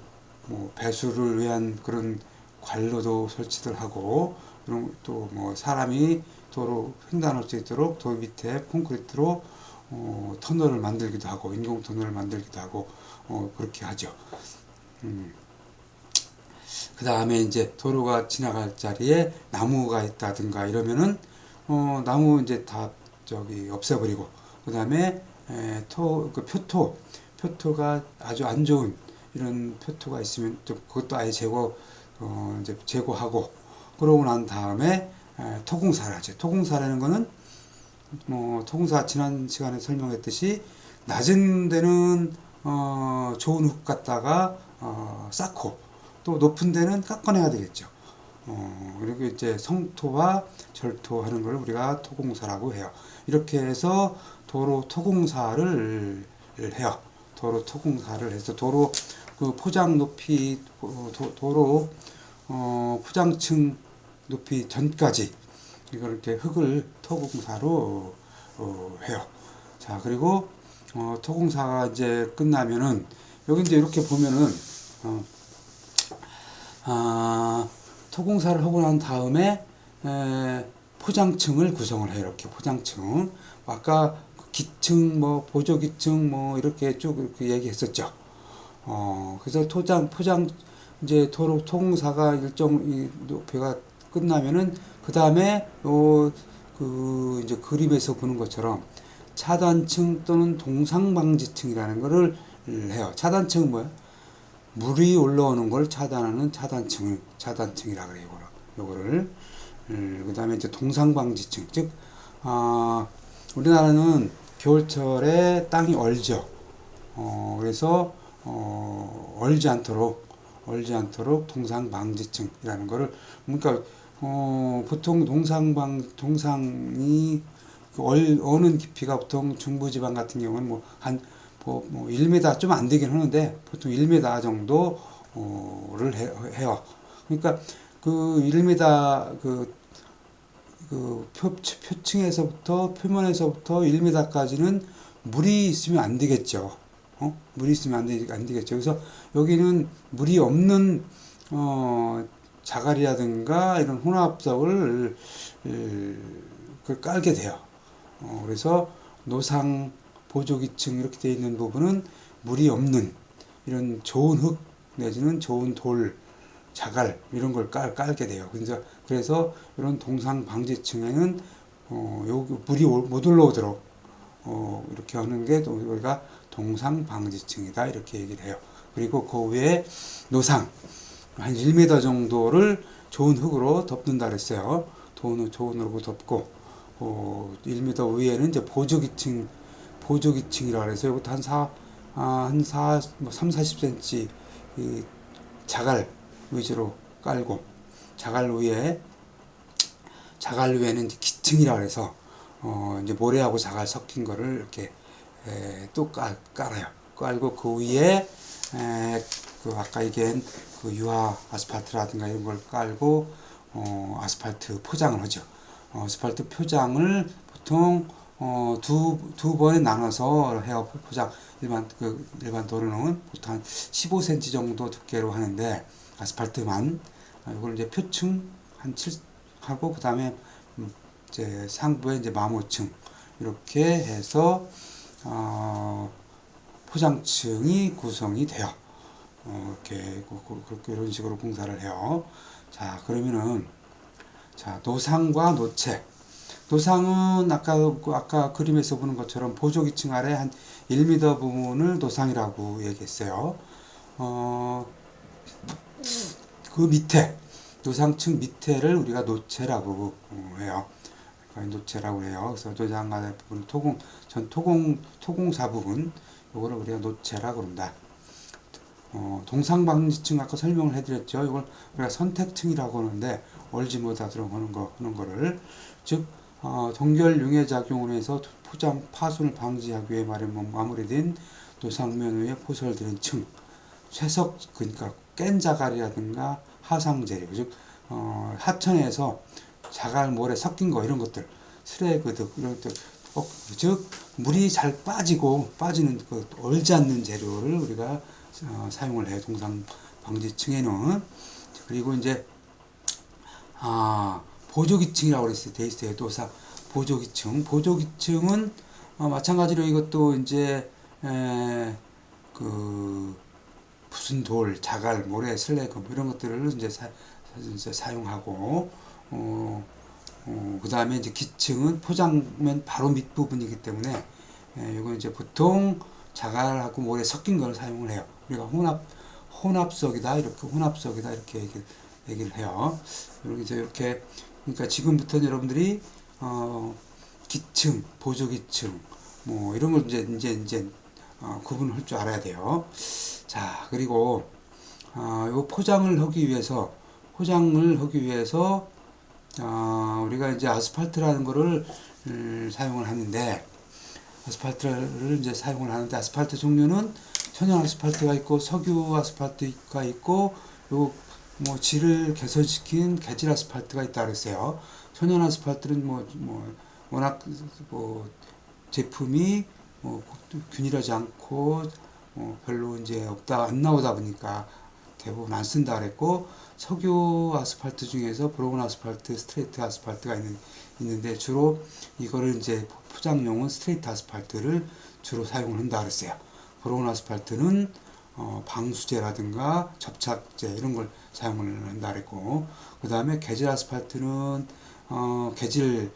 배수를 위한 그런 관로도 설치를 하고, 그런 또 뭐 사람이 도로 횡단할 수 있도록 도로 밑에 콘크리트로 터널을 만들기도 하고 인공 터널을 만들기도 하고 그렇게 하죠. 그 다음에 이제 도로가 지나갈 자리에 나무가 있다든가 이러면은 나무 이제 다 없애버리고, 그 다음에 표토가 아주 안 좋은 이런 표토가 있으면 또 그것도 아예 이제 제거하고, 그러고 난 다음에 토공사를 하죠. 토공사라는 거는 토공사 지난 시간에 설명했듯이 낮은 데는 좋은 흙 갖다가 쌓고 또 높은 데는 깎아내야 되겠죠. 그리고 이제 성토와 절토 하는 걸 우리가 토공사라고 해요. 이렇게 해서 도로 토공사를 해요. 도로 토공사를 해서 도로 그 포장 높이 도로 포장층 높이 전까지 이걸 이렇게 흙을 토공사로 해요. 자, 그리고 토공사가 이제 끝나면은 여기 이제 이렇게 보면은 토공사를 하고 난 다음에 포장층을 구성을 해요. 이렇게 포장층. 아까 기층, 뭐 보조기층, 뭐 이렇게 쭉 이렇게 얘기했었죠. 그래서 포장 이제 토공사가 일정 이 높이가 끝나면은 그 다음에 그 이제 그림에서 보는 것처럼 차단층 또는 동상방지층이라는 거를 해요. 차단층은 뭐야? 물이 올라오는 걸 차단하는 차단층이라 그래요. 요거를. 그 다음에 이제 동상방지층. 즉, 우리나라는 겨울철에 땅이 얼죠. 그래서, 얼지 않도록 동상방지층이라는 거를, 그러니까, 보통 동상이 어는 깊이가 보통 중부지방 같은 경우는 뭐 1m 좀 안 되긴 하는데 보통 1m 정도를 해요. 그러니까 그 1m 표층에서부터 표면에서부터 1m까지는 물이 있으면 안 되겠죠. 물이 있으면 안 되겠죠. 그래서 여기는 물이 없는 자갈이라든가 이런 혼합석을 깔게 돼요. 그래서 노상 보조기층 이렇게 되어 있는 부분은 물이 없는 이런 좋은 흙 내지는 좋은 돌, 자갈 이런 걸 깔게 돼요. 그래서 이런 동상 방지층에는 여기 물이 못 올라오도록 이렇게 하는 게 우리가 동상 방지층이다 이렇게 얘기를 해요. 그리고 그 위에 노상 한 1m 정도를 좋은 흙으로 덮는다 그랬어요. 좋은 흙으로 덮고 1m 위에는 이제 보조기층이라 해서 이것도 한 3-40cm 자갈 위주로 깔고 자갈 위에는 이제 기층이라 그래서 이제 모래하고 자갈 섞인 거를 이렇게 또 깔아요. 깔고 그 위에 그 아까 얘기한 그 유화 아스팔트라든가 이런 걸 깔고 아스팔트 포장을 하죠. 아스팔트 포장을 보통 두 번에 나눠서 해요. 포장 일반 도로는 보통 한 15cm 정도 두께로 하는데 아스팔트만 이걸 이제 표층 한 7 하고 그다음에 이제 상부에 이제 마모층 이렇게 해서 포장층이 구성이 돼요. 이렇게 이런 식으로 공사를 해요. 자, 그러면은 노상과 노체. 노상은 아까 그림에서 보는 것처럼 보조기층 아래 한 1m 부분을 노상이라고 얘기했어요. 그 밑에 노상층 밑에를 우리가 노체라고 해요. 노체라고 해요. 그래서 노상간의 부분 토공사 부분 이거를 우리가 노체라고 합니다. 동상방지층 아까 설명을 해드렸죠. 이걸 우리가 선택층이라고 하는데 얼지 못하도록 하는 거를 즉 동결 융해 작용으로 해서 포장 파손을 방지하기 위해 마무리된 노상면 위에 포설되는 층 쇠석 그러니까 깬 자갈이라든가 하상 재료 즉 하천에서 자갈 모래 섞인 거 이런 것들 스레그득 이런 것들 즉 물이 잘 빠지는 그 얼지 않는 재료를 우리가 사용을 해요. 동상 방지층에는. 그리고 이제 보조기층이라고 돼 있어요. 또 보조기층은 마찬가지로 이것도 이제 그 무슨 돌, 자갈, 모래, 슬래금 이런 것들을 이제 사용하고 그 다음에 이제 기층은 포장면 바로 밑부분이기 때문에 이건 이제 보통 자갈하고 모래 섞인 걸 사용을 해요. 우리가 혼합석이다 이렇게 얘기를 해요. 이렇게 그러니까 지금부터 여러분들이 기층, 보조기층 뭐 이런 걸 이제 구분할 줄 알아야 돼요. 자, 그리고 요 포장을 하기 위해서 우리가 이제 아스팔트라는 거를 사용을 하는데, 아스팔트 종류는 천연 아스팔트가 있고 석유 아스팔트가 있고, 요 뭐 질을 개선시킨 개질 아스팔트가 있다 그랬어요. 천연 아스팔트는 워낙 뭐 제품이 균일하지 않고 별로 이제 안 나오다 보니까 대부분 안 쓴다 그랬고, 석유 아스팔트 중에서 브로운 아스팔트, 스트레이트 아스팔트가 있는데 주로 이거를 이제 포장용은 스트레이트 아스팔트를 주로 사용을 한다 그랬어요. 브로운 아스팔트는 방수제라든가 접착제 이런 걸 사용을 한다 그랬고, 그 다음에 개질 아스팔트는 개질로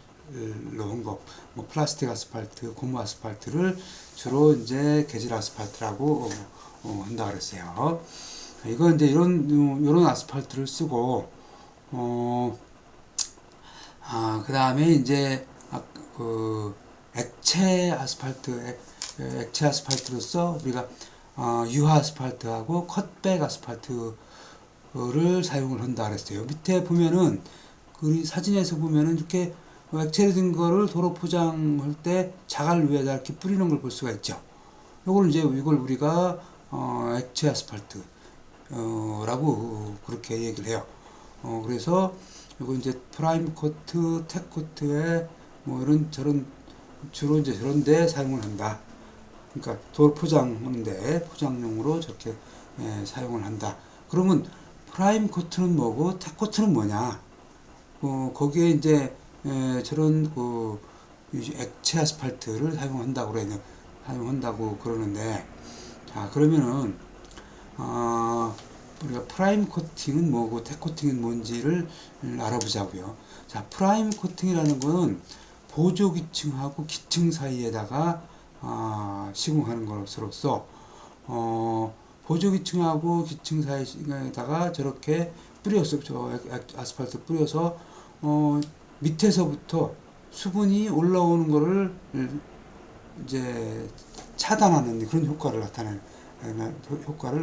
한 거, 플라스틱 아스팔트, 고무 아스팔트를 주로 이제 개질 아스팔트라고 한다 그랬어요. 이거 이제 이런 아스팔트를 쓰고, 그 다음에 이제 액체 아스팔트로서 우리가 유화 아스팔트하고 컷백 아스팔트를 사용을 한다 그랬어요. 밑에 보면은 그 사진에서 보면은 이렇게 액체로 된 거를 도로 포장할 때 자갈 위에다 이렇게 뿌리는 걸 볼 수가 있죠. 이걸 우리가 액체 아스팔트 라고 그렇게 얘기를 해요. 그래서 이거 이제 프라임 코트, 텍 코트에 주로 이제 저런 데 사용을 한다. 그러니까 도로 포장하는데 포장용으로 저렇게 사용을 한다. 그러면 프라임 코트는 뭐고 텍 코트는 뭐냐? 거기에 이제 저런 액체 아스팔트를 사용한다고 그러는데, 자, 그러면은 우리가 프라임 코팅은 뭐고 텍 코팅은 뭔지를 알아보자고요. 자, 프라임 코팅이라는 것은 보조 기층하고 기층 사이에다가 시공하는 것으로서 보조 기층하고 기층 사이에다가 저렇게 뿌려서 아스팔트 뿌려서 밑에서부터 수분이 올라오는 거를 이제 차단하는 그런 효과를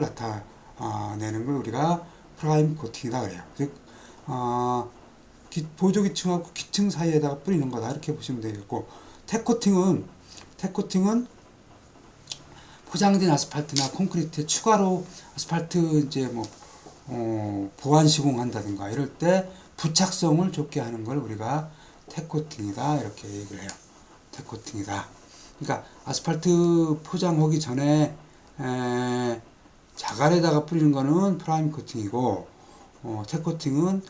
나타내는 걸 우리가 프라임 코팅이다 그래요. 즉 보조 기층하고 기층 사이에다가 뿌리는 거다 이렇게 보시면 되겠고, 텍 코팅은 포장된 아스팔트나 콘크리트에 추가로 아스팔트 이제 보완 시공한다든가 이럴 때 부착성을 좋게 하는 걸 우리가 텍 코팅이다 이렇게 얘기를 해요. 텍 코팅이다. 그러니까 아스팔트 포장하기 전에 자갈에다가 뿌리는 거는 프라임 코팅이고, 텍 코팅은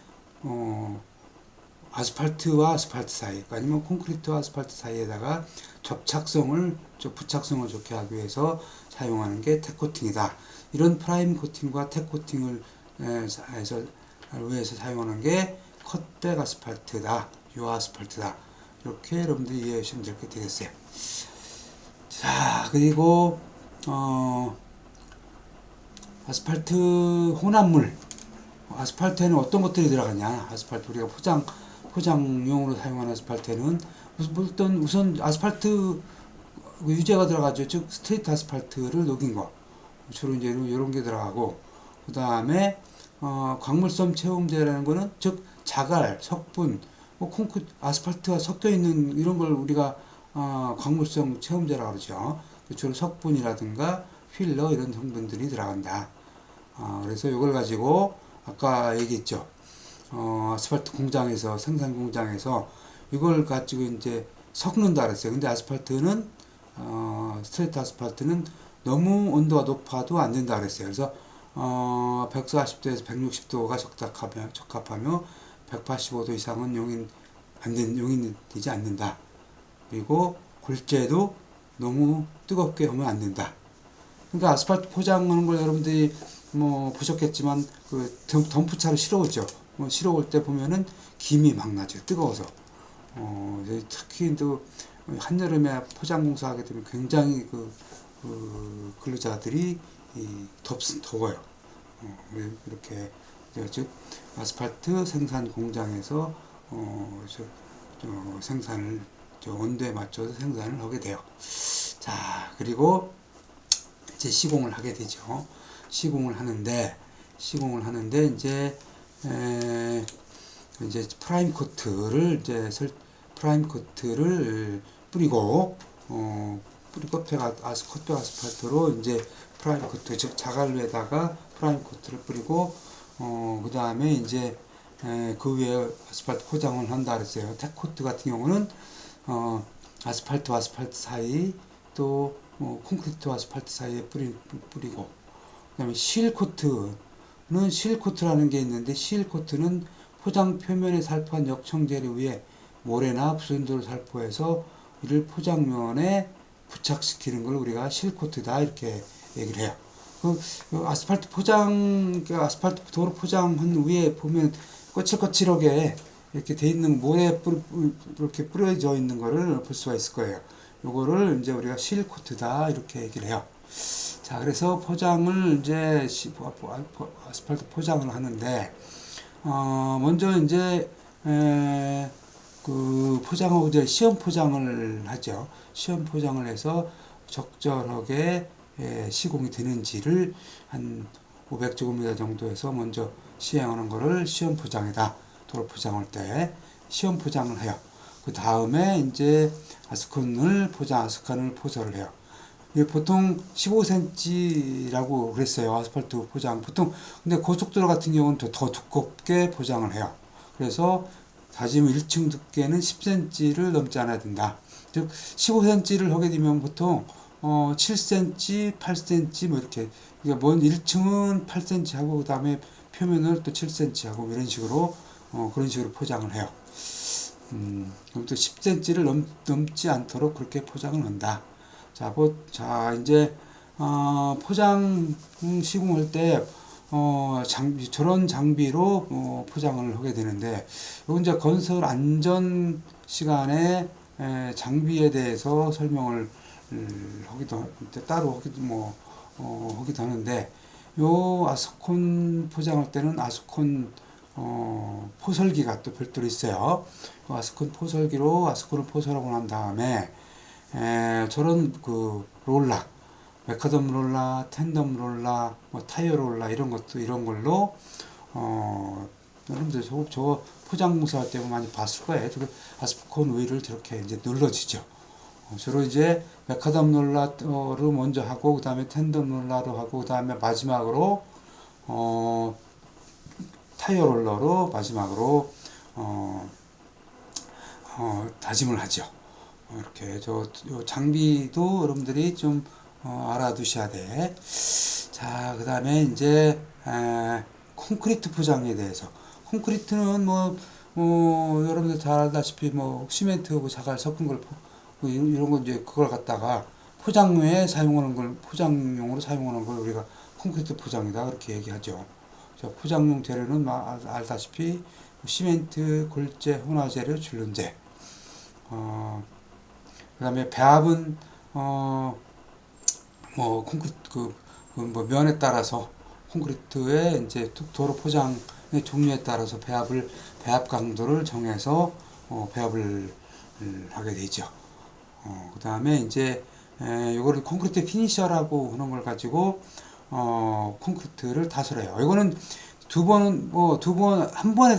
아스팔트와 아스팔트 사이, 아니면 콘크리트와 아스팔트 사이에다가 부착성을 좋게 하기 위해서 사용하는 게 텍 코팅이다. 이런 프라임 코팅과 텍 코팅을 위해서 사용하는 게 컷백 아스팔트다, 유화 아스팔트다. 이렇게 여러분들이 이해해 주시면 되겠어요. 자, 그리고 아스팔트 혼합물. 아스팔트에는 어떤 것들이 들어가냐? 아스팔트 우리가 포장용으로 사용하는 아스팔트에는 우선 아스팔트 유제가 들어가죠. 즉 스트레이트 아스팔트를 녹인 거. 주로 이제 이런 게 들어가고, 그 다음에 광물성 채움제라는 거는 즉 자갈, 석분, 아스팔트가 섞여 있는 이런 걸 우리가 광물성 채움제라고 그러죠. 주로 석분이라든가 필러 이런 성분들이 들어간다. 그래서 이걸 가지고 아까 얘기했죠. 아스팔트 공장에서, 생산 공장에서 이걸 가지고 이제 섞는다 그랬어요. 근데 스트레이트 아스팔트는 너무 온도가 높아도 안 된다 그랬어요. 그래서 140도에서 160도가 적합하며 185도 이상은 용인되지 않는다. 그리고 골재도 너무 뜨겁게 하면 안 된다. 그러니까 아스팔트 포장하는 걸 여러분들이 보셨겠지만 덤프차로 실어오죠. 실어올 때 보면은 김이 막 나죠. 뜨거워서. 특히 또 한여름에 포장 공사하게 되면 굉장히 근로자들이 더워요. 이렇게 즉 아스팔트 생산 공장에서 생산을 온도에 맞춰서 생산을 하게 돼요. 자, 그리고 이제 시공을 하게 되죠. 시공을 하는데 이제 프라임 코트를 뿌리고 겉에가 겉도 아스팔트로 이제 프라임 코트, 즉 자갈로에다가 프라임 코트를 뿌리고 그 다음에 이제 그 위에 아스팔트 포장을 한다 그랬어요. 텍코트 같은 경우는 아스팔트와 아스팔트 사이, 또 콘크리트와 아스팔트 사이에 뿌리고, 그 다음에 실코트라는 게 있는데, 실코트는 포장 표면에 살포한 역청재료 위에 모래나 부순도를 살포해서 이를 포장면에 부착시키는 걸 우리가 실코트다 이렇게 얘기를 해요. 아스팔트 아스팔트 도로 포장한 위에 보면 거칠거칠하게 이렇게 돼 있는 모래 이렇게 뿌려져 있는 거를 볼 수가 있을 거예요. 요거를 이제 우리가 실코트다 이렇게 얘기를 해요. 자, 그래서 포장을 이제 아스팔트 포장을 하는데 먼저 이제 그 포장하고 이제 시험 포장을 하죠. 시험 포장을 해서 적절하게 시공이 되는지를 한 500제곱미터 정도에서 먼저 시행하는 거를 시험 포장이다. 도로 포장할 때 시험 포장을 해요. 그 다음에 이제 아스칸을 포설을 해요. 보통 15cm라고 그랬어요. 아스팔트 포장. 보통, 근데 고속도로 같은 경우는 더 두껍게 포장을 해요. 그래서 다지면 1층 두께는 10cm를 넘지 않아야 된다. 즉, 15cm를 하게 되면 보통, 7cm, 8cm, 뭐 이렇게. 그러니까 1층은 8cm 하고, 그 다음에 표면을 또 7cm 하고, 이런 식으로, 그런 식으로 포장을 해요. 그럼 또 10cm를 넘지 않도록 그렇게 포장을 한다. 자, 이제, 포장 시공할 때, 저런 장비로 포장을 하게 되는데, 이건 이제 건설 안전 시간에 장비에 대해서 설명을 따로 하기도 하는데, 요 아스콘 포장할 때는 아스콘 포설기가 또 별도로 있어요. 아스콘 포설기로 아스콘을 포설하고 난 다음에 저런 그 롤라, 메카덤 롤라, 텐덤 롤라, 뭐 타이어 롤라 이런 걸로 여러분들 저 포장공사 할 때 많이 봤을 거예요. 아스콘 위를 저렇게 이제 눌러지죠. 주로 이제 메카덤 롤라로 먼저 하고, 그 다음에 텐덤 롤라로 하고, 그 다음에 마지막으로 타이어 롤러로 마지막으로 다짐을 하죠. 이렇게 요 장비도 여러분들이 좀 알아두셔야 돼. 자, 그 다음에 이제 콘크리트 포장에 대해서. 콘크리트는 여러분들 잘 알다시피 시멘트하고 자갈 섞은 걸 이런 거 이제 그걸 갖다가 포장용으로 사용하는 걸 우리가 콘크리트 포장이다 그렇게 얘기하죠. 포장용 재료는 알다시피 시멘트, 골재, 혼화재료, 줄눈재. 그 다음에 배합은 콘크리트 면에 따라서 콘크리트의 이제 도로 포장의 종류에 따라서 배합 강도를 정해서 배합을 하게 되죠. 그 다음에 이제 이거를 콘크리트 피니셔라고 하는 걸 가지고 콘크리트를 다설해요. 이거는 한 번에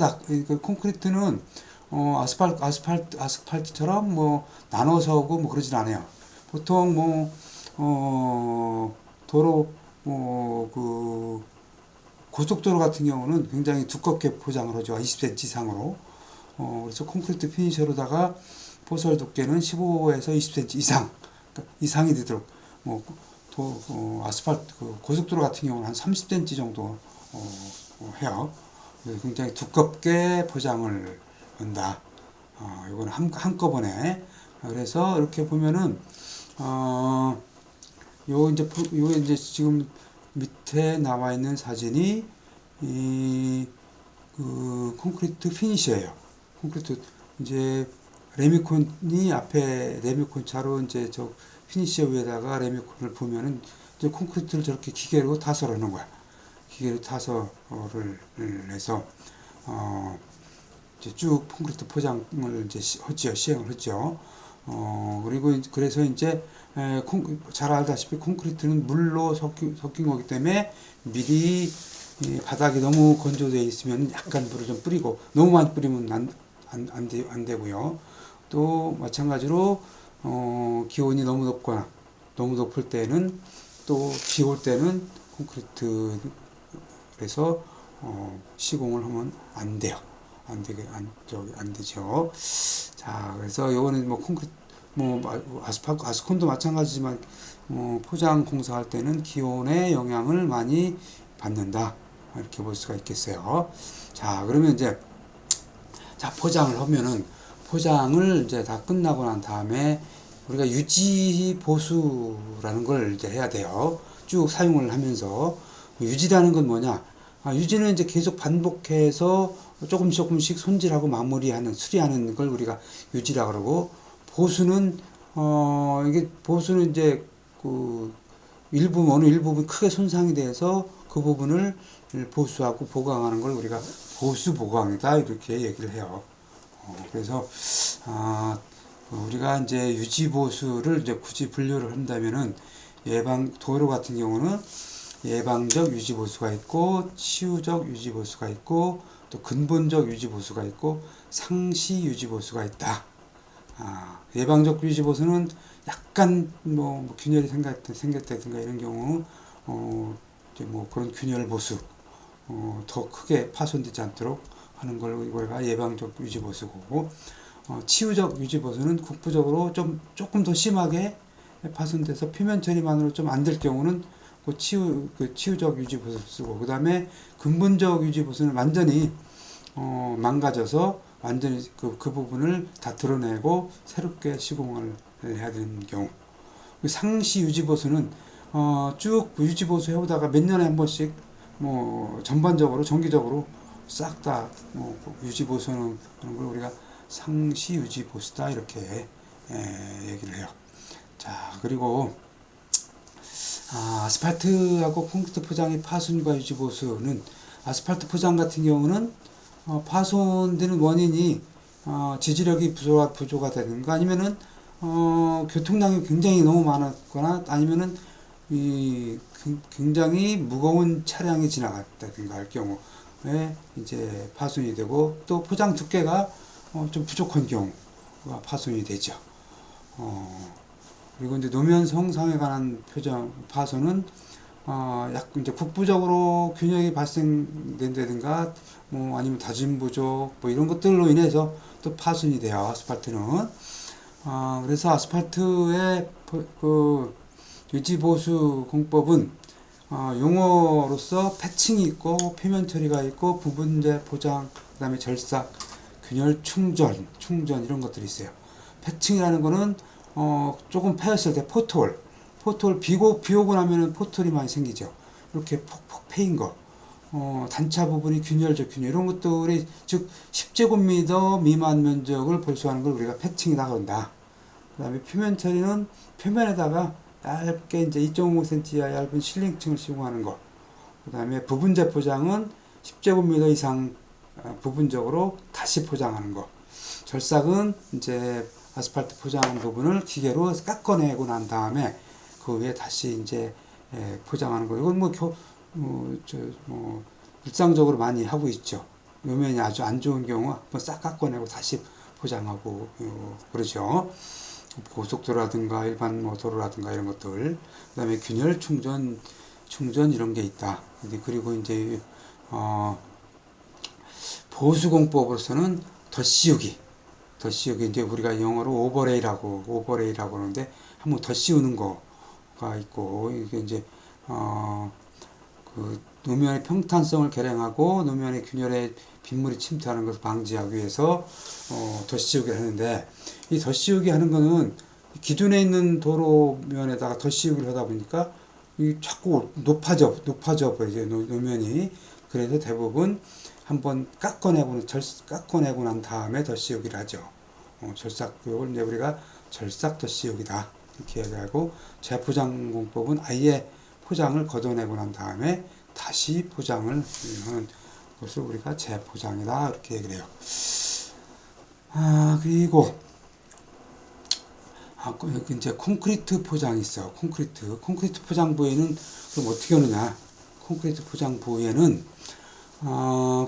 콘크리트는 아스팔트처럼 나눠서 하고 그러진 않아요. 보통 도로 고속도로 같은 경우는 굉장히 두껍게 포장을 하죠. 20cm 이상으로. 그래서 콘크리트 피니셔로다가 포설 두께는 15에서 20cm 이상이 되도록 아스팔트 고속도로 같은 경우는 한 30cm 정도 해요. 굉장히 두껍게 포장을 한다. 이건 한꺼번에. 그래서 이렇게 보면은 요 이제 지금 밑에 나와 있는 사진이 그 콘크리트 피니셔예요. 콘크리트 이제 레미콘이 앞에 레미콘 차로 이제 저 피니셔 위에다가 레미콘을 부으면은 이제 콘크리트를 저렇게 기계로 타설하는 거야. 기계로 타설을 해서 이제 쭉 콘크리트 포장을 이제 시행을 했죠. 그리고 그래서 이제 잘 알다시피 콘크리트는 물로 섞인 거기 때문에 미리 이 바닥이 너무 건조되어 있으면 약간 물을 좀 뿌리고 너무 많이 뿌리면 안 되고요. 또 마찬가지로 기온이 너무 높거나 너무 높을 때는 또 비 올 때는 콘크리트 그래서 시공을 하면 안 돼요. 안 되죠. 자, 그래서 요거는 뭐 콘크리트 뭐 아스콘도 마찬가지지만 포장 공사할 때는 기온의 영향을 많이 받는다. 이렇게 볼 수가 있겠어요. 자, 그러면 이제 자, 포장을 하면은 포장을 이제 다 끝나고 난 다음에 우리가 유지 보수라는 걸 이제 해야 돼요. 쭉 사용을 하면서 유지라는 건 뭐냐? 유지는 이제 계속 반복해서 조금씩 손질하고 마무리하는 수리하는 걸 우리가 유지라 그러고 보수는 이게 보수는 이제 그 어느 일부분 크게 손상이 돼서 그 부분을 보수하고 보강하는 걸 우리가 보수 보강이다 이렇게 얘기를 해요. 그래서 우리가 이제 유지 보수를 이제 굳이 분류를 한다면은 도로 같은 경우는 예방적 유지 보수가 있고 치유적 유지 보수가 있고 또 근본적 유지 보수가 있고 상시 유지 보수가 있다. 예방적 유지 보수는 약간 뭐 균열이 생겼다든가 이런 경우 이제 뭐 그런 균열 보수 더 크게 파손되지 않도록 하는 걸 우리가 예방적 유지 보수고 치유적 유지 보수는 국부적으로 조금 더 심하게 파손돼서 표면 처리만으로 좀 안 될 경우는 치유적 유지 보수 쓰고 그 다음에 근본적 유지 보수는 완전히 망가져서 완전히 그 부분을 다 드러내고 새롭게 시공을 해야 되는 경우. 상시 유지 보수는 쭉 유지 보수 해오다가 몇 년에 한 번씩 뭐 전반적으로 정기적으로 싹 다 유지 보수하는 걸 우리가 상시 유지 보수다 이렇게 얘기를 해요. 자, 그리고 아스팔트하고 콘크리트 포장의 파손과 유지 보수는 아스팔트 포장 같은 경우는 파손되는 원인이 지지력이 부조가 되든가 아니면은 교통량이 굉장히 너무 많았거나 아니면은 굉장히 무거운 차량이 지나갔다든가 할 경우에 이제 파손이 되고 또 포장 두께가 좀 부족한 경우가 파손이 되죠. 그리고 이제 노면 성상에 관한 파손은 약 이제 국부적으로 균열이 발생된다든가 뭐 아니면 다짐 부족 뭐 이런 것들로 인해서 또 파손이 돼요. 아스팔트는. 그래서 아스팔트의 그 유지 보수 공법은 용어로서 패칭이 있고 표면 처리가 있고 부분재 포장 그다음에 절삭 균열 충전 이런 것들이 있어요. 패칭이라는 거는 조금 패였을 때 포톨 비 오고 나면은 포톨이 많이 생기죠. 이렇게 폭폭 패인 거. 단차 부분이 균열적 균열 이런 것들이 즉 10제곱미터 미만 면적을 볼수하는 걸 우리가 패칭이다 그런다. 그 다음에 표면 처리는 표면에다가 얇게 이제 2.5cm 얇은 실링층을 시공하는 거. 그 다음에 부분재 포장은 10제곱미터 이상 부분적으로 다시 포장하는 거. 절삭은 이제 아스팔트 포장 부분을 기계로 깎아내고 난 다음에 그 위에 다시 이제 포장하는 거. 이건 일상적으로 많이 하고 있죠. 노면이 아주 안 좋은 경우 한번 싹 깎아내고 다시 포장하고 그러죠. 고속도로라든가 일반 도로라든가 이런 것들. 그다음에 균열 충전 이런 게 있다. 그리고 이제 보수공법으로서는 덧씌우기 이제 우리가 영어로 오버레이라고 하는데 한번 덧씌우는 거가 있고 이게 이제 그 노면의 평탄성을 개량하고 노면의 균열에 빗물이 침투하는 것을 방지하기 위해서 덧씌우기를 하는데 이 덧씌우기 하는 거는 기존에 있는 도로면에다가 덧씌우기를 하다 보니까 이 자꾸 높아져 버리죠 노면이. 그래서 대부분 한번 깎아내고 난 다음에 덧씌우기를 하죠. 이걸 이제 우리가 절삭 덧씌우기다 이렇게 얘기하고 재포장 공법은 아예 포장을 걷어내고 난 다음에 다시 포장을 하는 것을 우리가 재포장이다 이렇게 얘기를 해요. 그리고 이제 콘크리트 포장이 있어. 콘크리트 포장 부위는 그럼 어떻게 하느냐? 콘크리트 포장 부위에는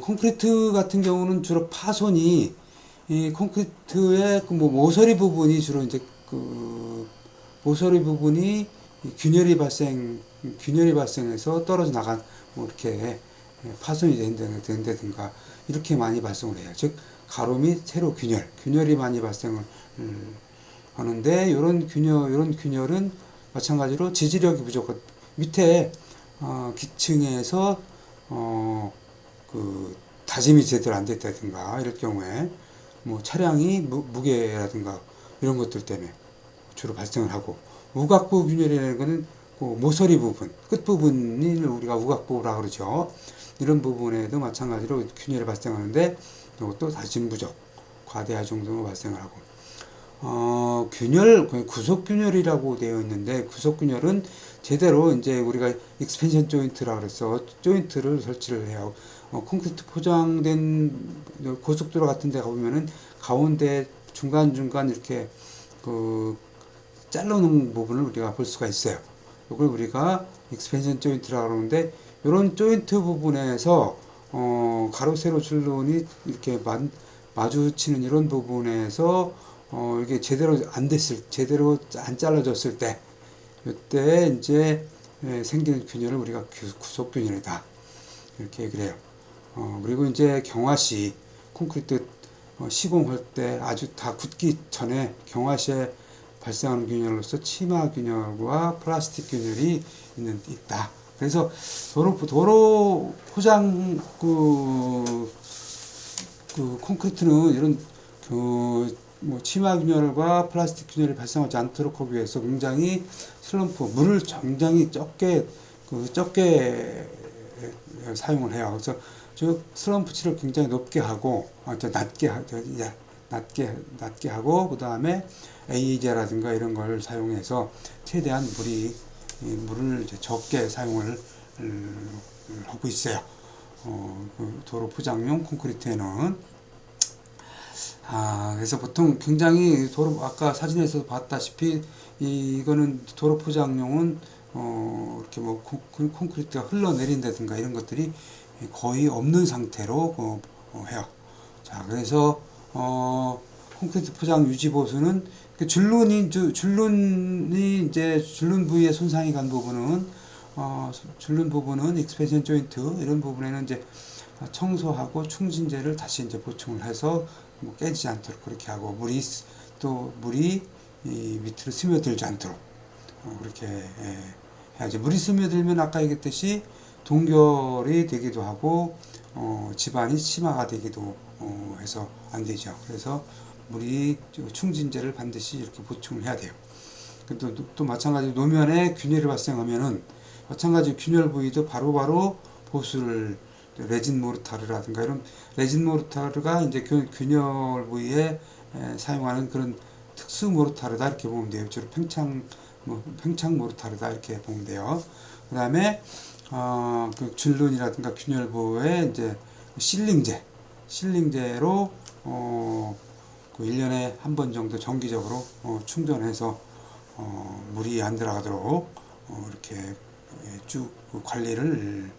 콘크리트 같은 경우는 주로 파손이 이 콘크리트의 그뭐 모서리 부분이 균열이 발생해서 떨어져 나간 뭐 이렇게 파손이 된다든가 이렇게 많이 발생을 해요. 즉 가로 및 세로 균열이 많이 발생을 하는데 이런 균열은 마찬가지로 지지력이 부족한 밑에 기층에서 그 다짐이 제대로 안 됐다든가 이럴 경우에 뭐 차량이 무게라든가 이런 것들 때문에 주로 발생을 하고 우각부 균열이라는 것은 그 모서리 부분 끝부분을 우리가 우각부라고 그러죠. 이런 부분에도 마찬가지로 균열이 발생하는데 이것도 다짐 부족 과대하 정도로 발생을 하고 구속균열이라고 되어 있는데 구속균열은 제대로 이제 우리가 익스펜션 조인트라 그래서 조인트를 설치를 해요. 콘크리트 포장된 고속도로 같은 데 가보면은 가운데 중간중간 이렇게 그 잘라놓은 부분을 우리가 볼 수가 있어요. 이걸 우리가 익스펜션 조인트라고 그러는데 이런 조인트 부분에서 가로 세로 줄눈이 이렇게 마주치는 이런 부분에서 이게 제대로 안 잘라졌을 때 이때 이제 생기는 균열을 우리가 구속균열이다 이렇게 얘기를 해요. 그리고 이제 경화시 콘크리트 시공할 때 아주 다 굳기 전에 경화시에 발생하는 균열로서 치마 균열과 플라스틱 균열이 있다. 그래서 도로 포장 콘크리트는 이런 뭐 치마 균열과 플라스틱 균열이 발생하지 않도록 하기 위해서 굉장히 물을 굉장히 적게 사용을 해요. 그래서 즉 슬럼프치를 굉장히 높게 하고 낮게 하고 그 다음에 AE제라든가 이런 걸 사용해서 최대한 물을 이제 적게 사용을 하고 있어요. 도로 포장용 콘크리트에는 그래서 보통 굉장히 아까 사진에서 봤다시피 이거는 도로 포장용은 이렇게 뭐 콘크리트가 흘러내린다든가 이런 것들이 거의 없는 상태로 해요. 자, 그래서 콘크리트 포장 유지 보수는 줄눈 부위에 손상이 간 부분은 줄눈 부분은 익스펜션 조인트 이런 부분에는 이제 청소하고 충진제를 다시 이제 보충을 해서 뭐 깨지지 않도록 그렇게 하고 물이 이 밑으로 스며들지 않도록 그렇게 해야지. 물이 스며들면 아까 얘기했듯이 동결이 되기도 하고 집안이 침하가 되기도 해서 안 되죠. 그래서 물이 충진제를 반드시 이렇게 보충을 해야 돼요. 또 마찬가지로 노면에 균열이 발생하면은 마찬가지 균열 부위도 바로바로 보수를 레진 모르타르라든가 이런 레진 모르타르가 이제 균열 부위에 사용하는 그런 특수 모르타르다 이렇게 보면 돼요. 주로 팽창 모르타르다 이렇게 보면 돼요. 그 다음에 그 줄눈이라든가 균열 부위에 이제 실링제로 그 1년에 한 번 정도 정기적으로 충전해서 물이 안 들어가도록 이렇게 쭉 관리를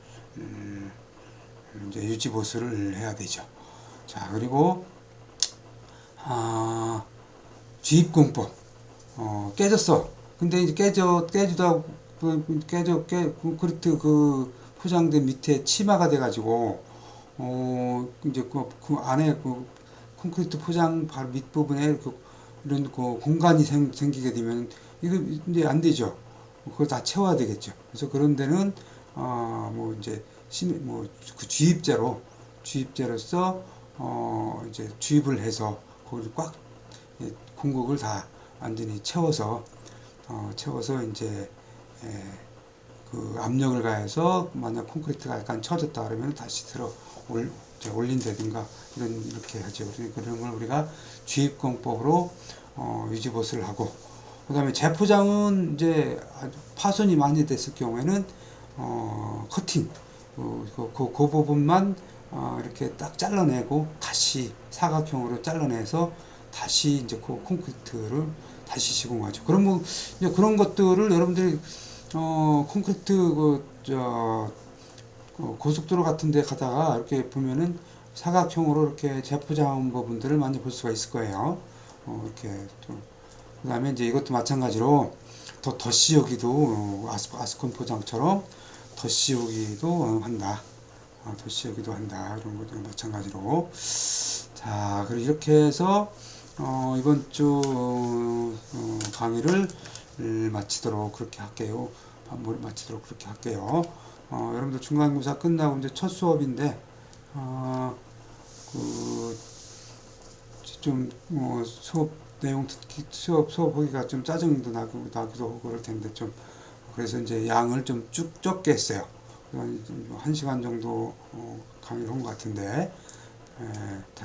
이제 유지 보수를 해야 되죠. 자, 그리고 주입공법 깨졌어. 근데 이제 콘크리트 그 포장된 밑에 치마가 돼가지고 이제 그 안에 콘크리트 포장 바로 밑부분에 이런 공간이 생기게 되면 이거 이제 안 되죠. 그걸 다 채워야 되겠죠. 그래서 그런 데는 뭐 이제 그 주입제로서 이제 주입을 해서 거기를 꽉 공국을 다 완전히 채워서 이제 그 압력을 가해서 만약 콘크리트가 약간 처졌다 그러면 다시 올린다든가 이렇게 하죠. 그런 걸 우리가 주입공법으로 유지 보수를 하고, 그 다음에 재포장은 이제 파손이 많이 됐을 경우에는 커팅 그 부분만 이렇게 딱 잘라내고 다시 사각형으로 잘라내서 다시 이제 그 콘크리트를 다시 시공하죠. 그럼 뭐 이제 그런 것들을 여러분들이 콘크리트 고속도로 같은 데 가다가 이렇게 보면은 사각형으로 이렇게 재포장한 부분들을 많이 볼 수가 있을 거예요. 이렇게 또 그다음에 이제 이것도 마찬가지로 더 씌우기도 아스콘 포장처럼 더 씌우기도 한다. 더 씌우기도 한다. 이런 것도 마찬가지로. 자, 그리고 이렇게 해서 이번 주 강의를 마치도록 그렇게 할게요. 마치도록 그렇게 할게요. 여러분들 중간고사 끝나고 이제 첫 수업인데 그 좀 수업 내용 듣기 수업하기가 좀 짜증도 나기도 하고 그럴 텐데 좀 그래서 이제 양을 좀 쭉 적게 했어요. 한 시간 정도 강의를 한 것 같은데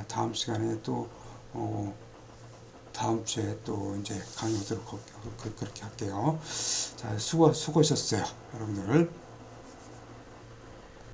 다음 시간에 또 다음 주에 또 이제 강의하도록 그렇게 할게요. 자, 수고하셨어요, 여러분들.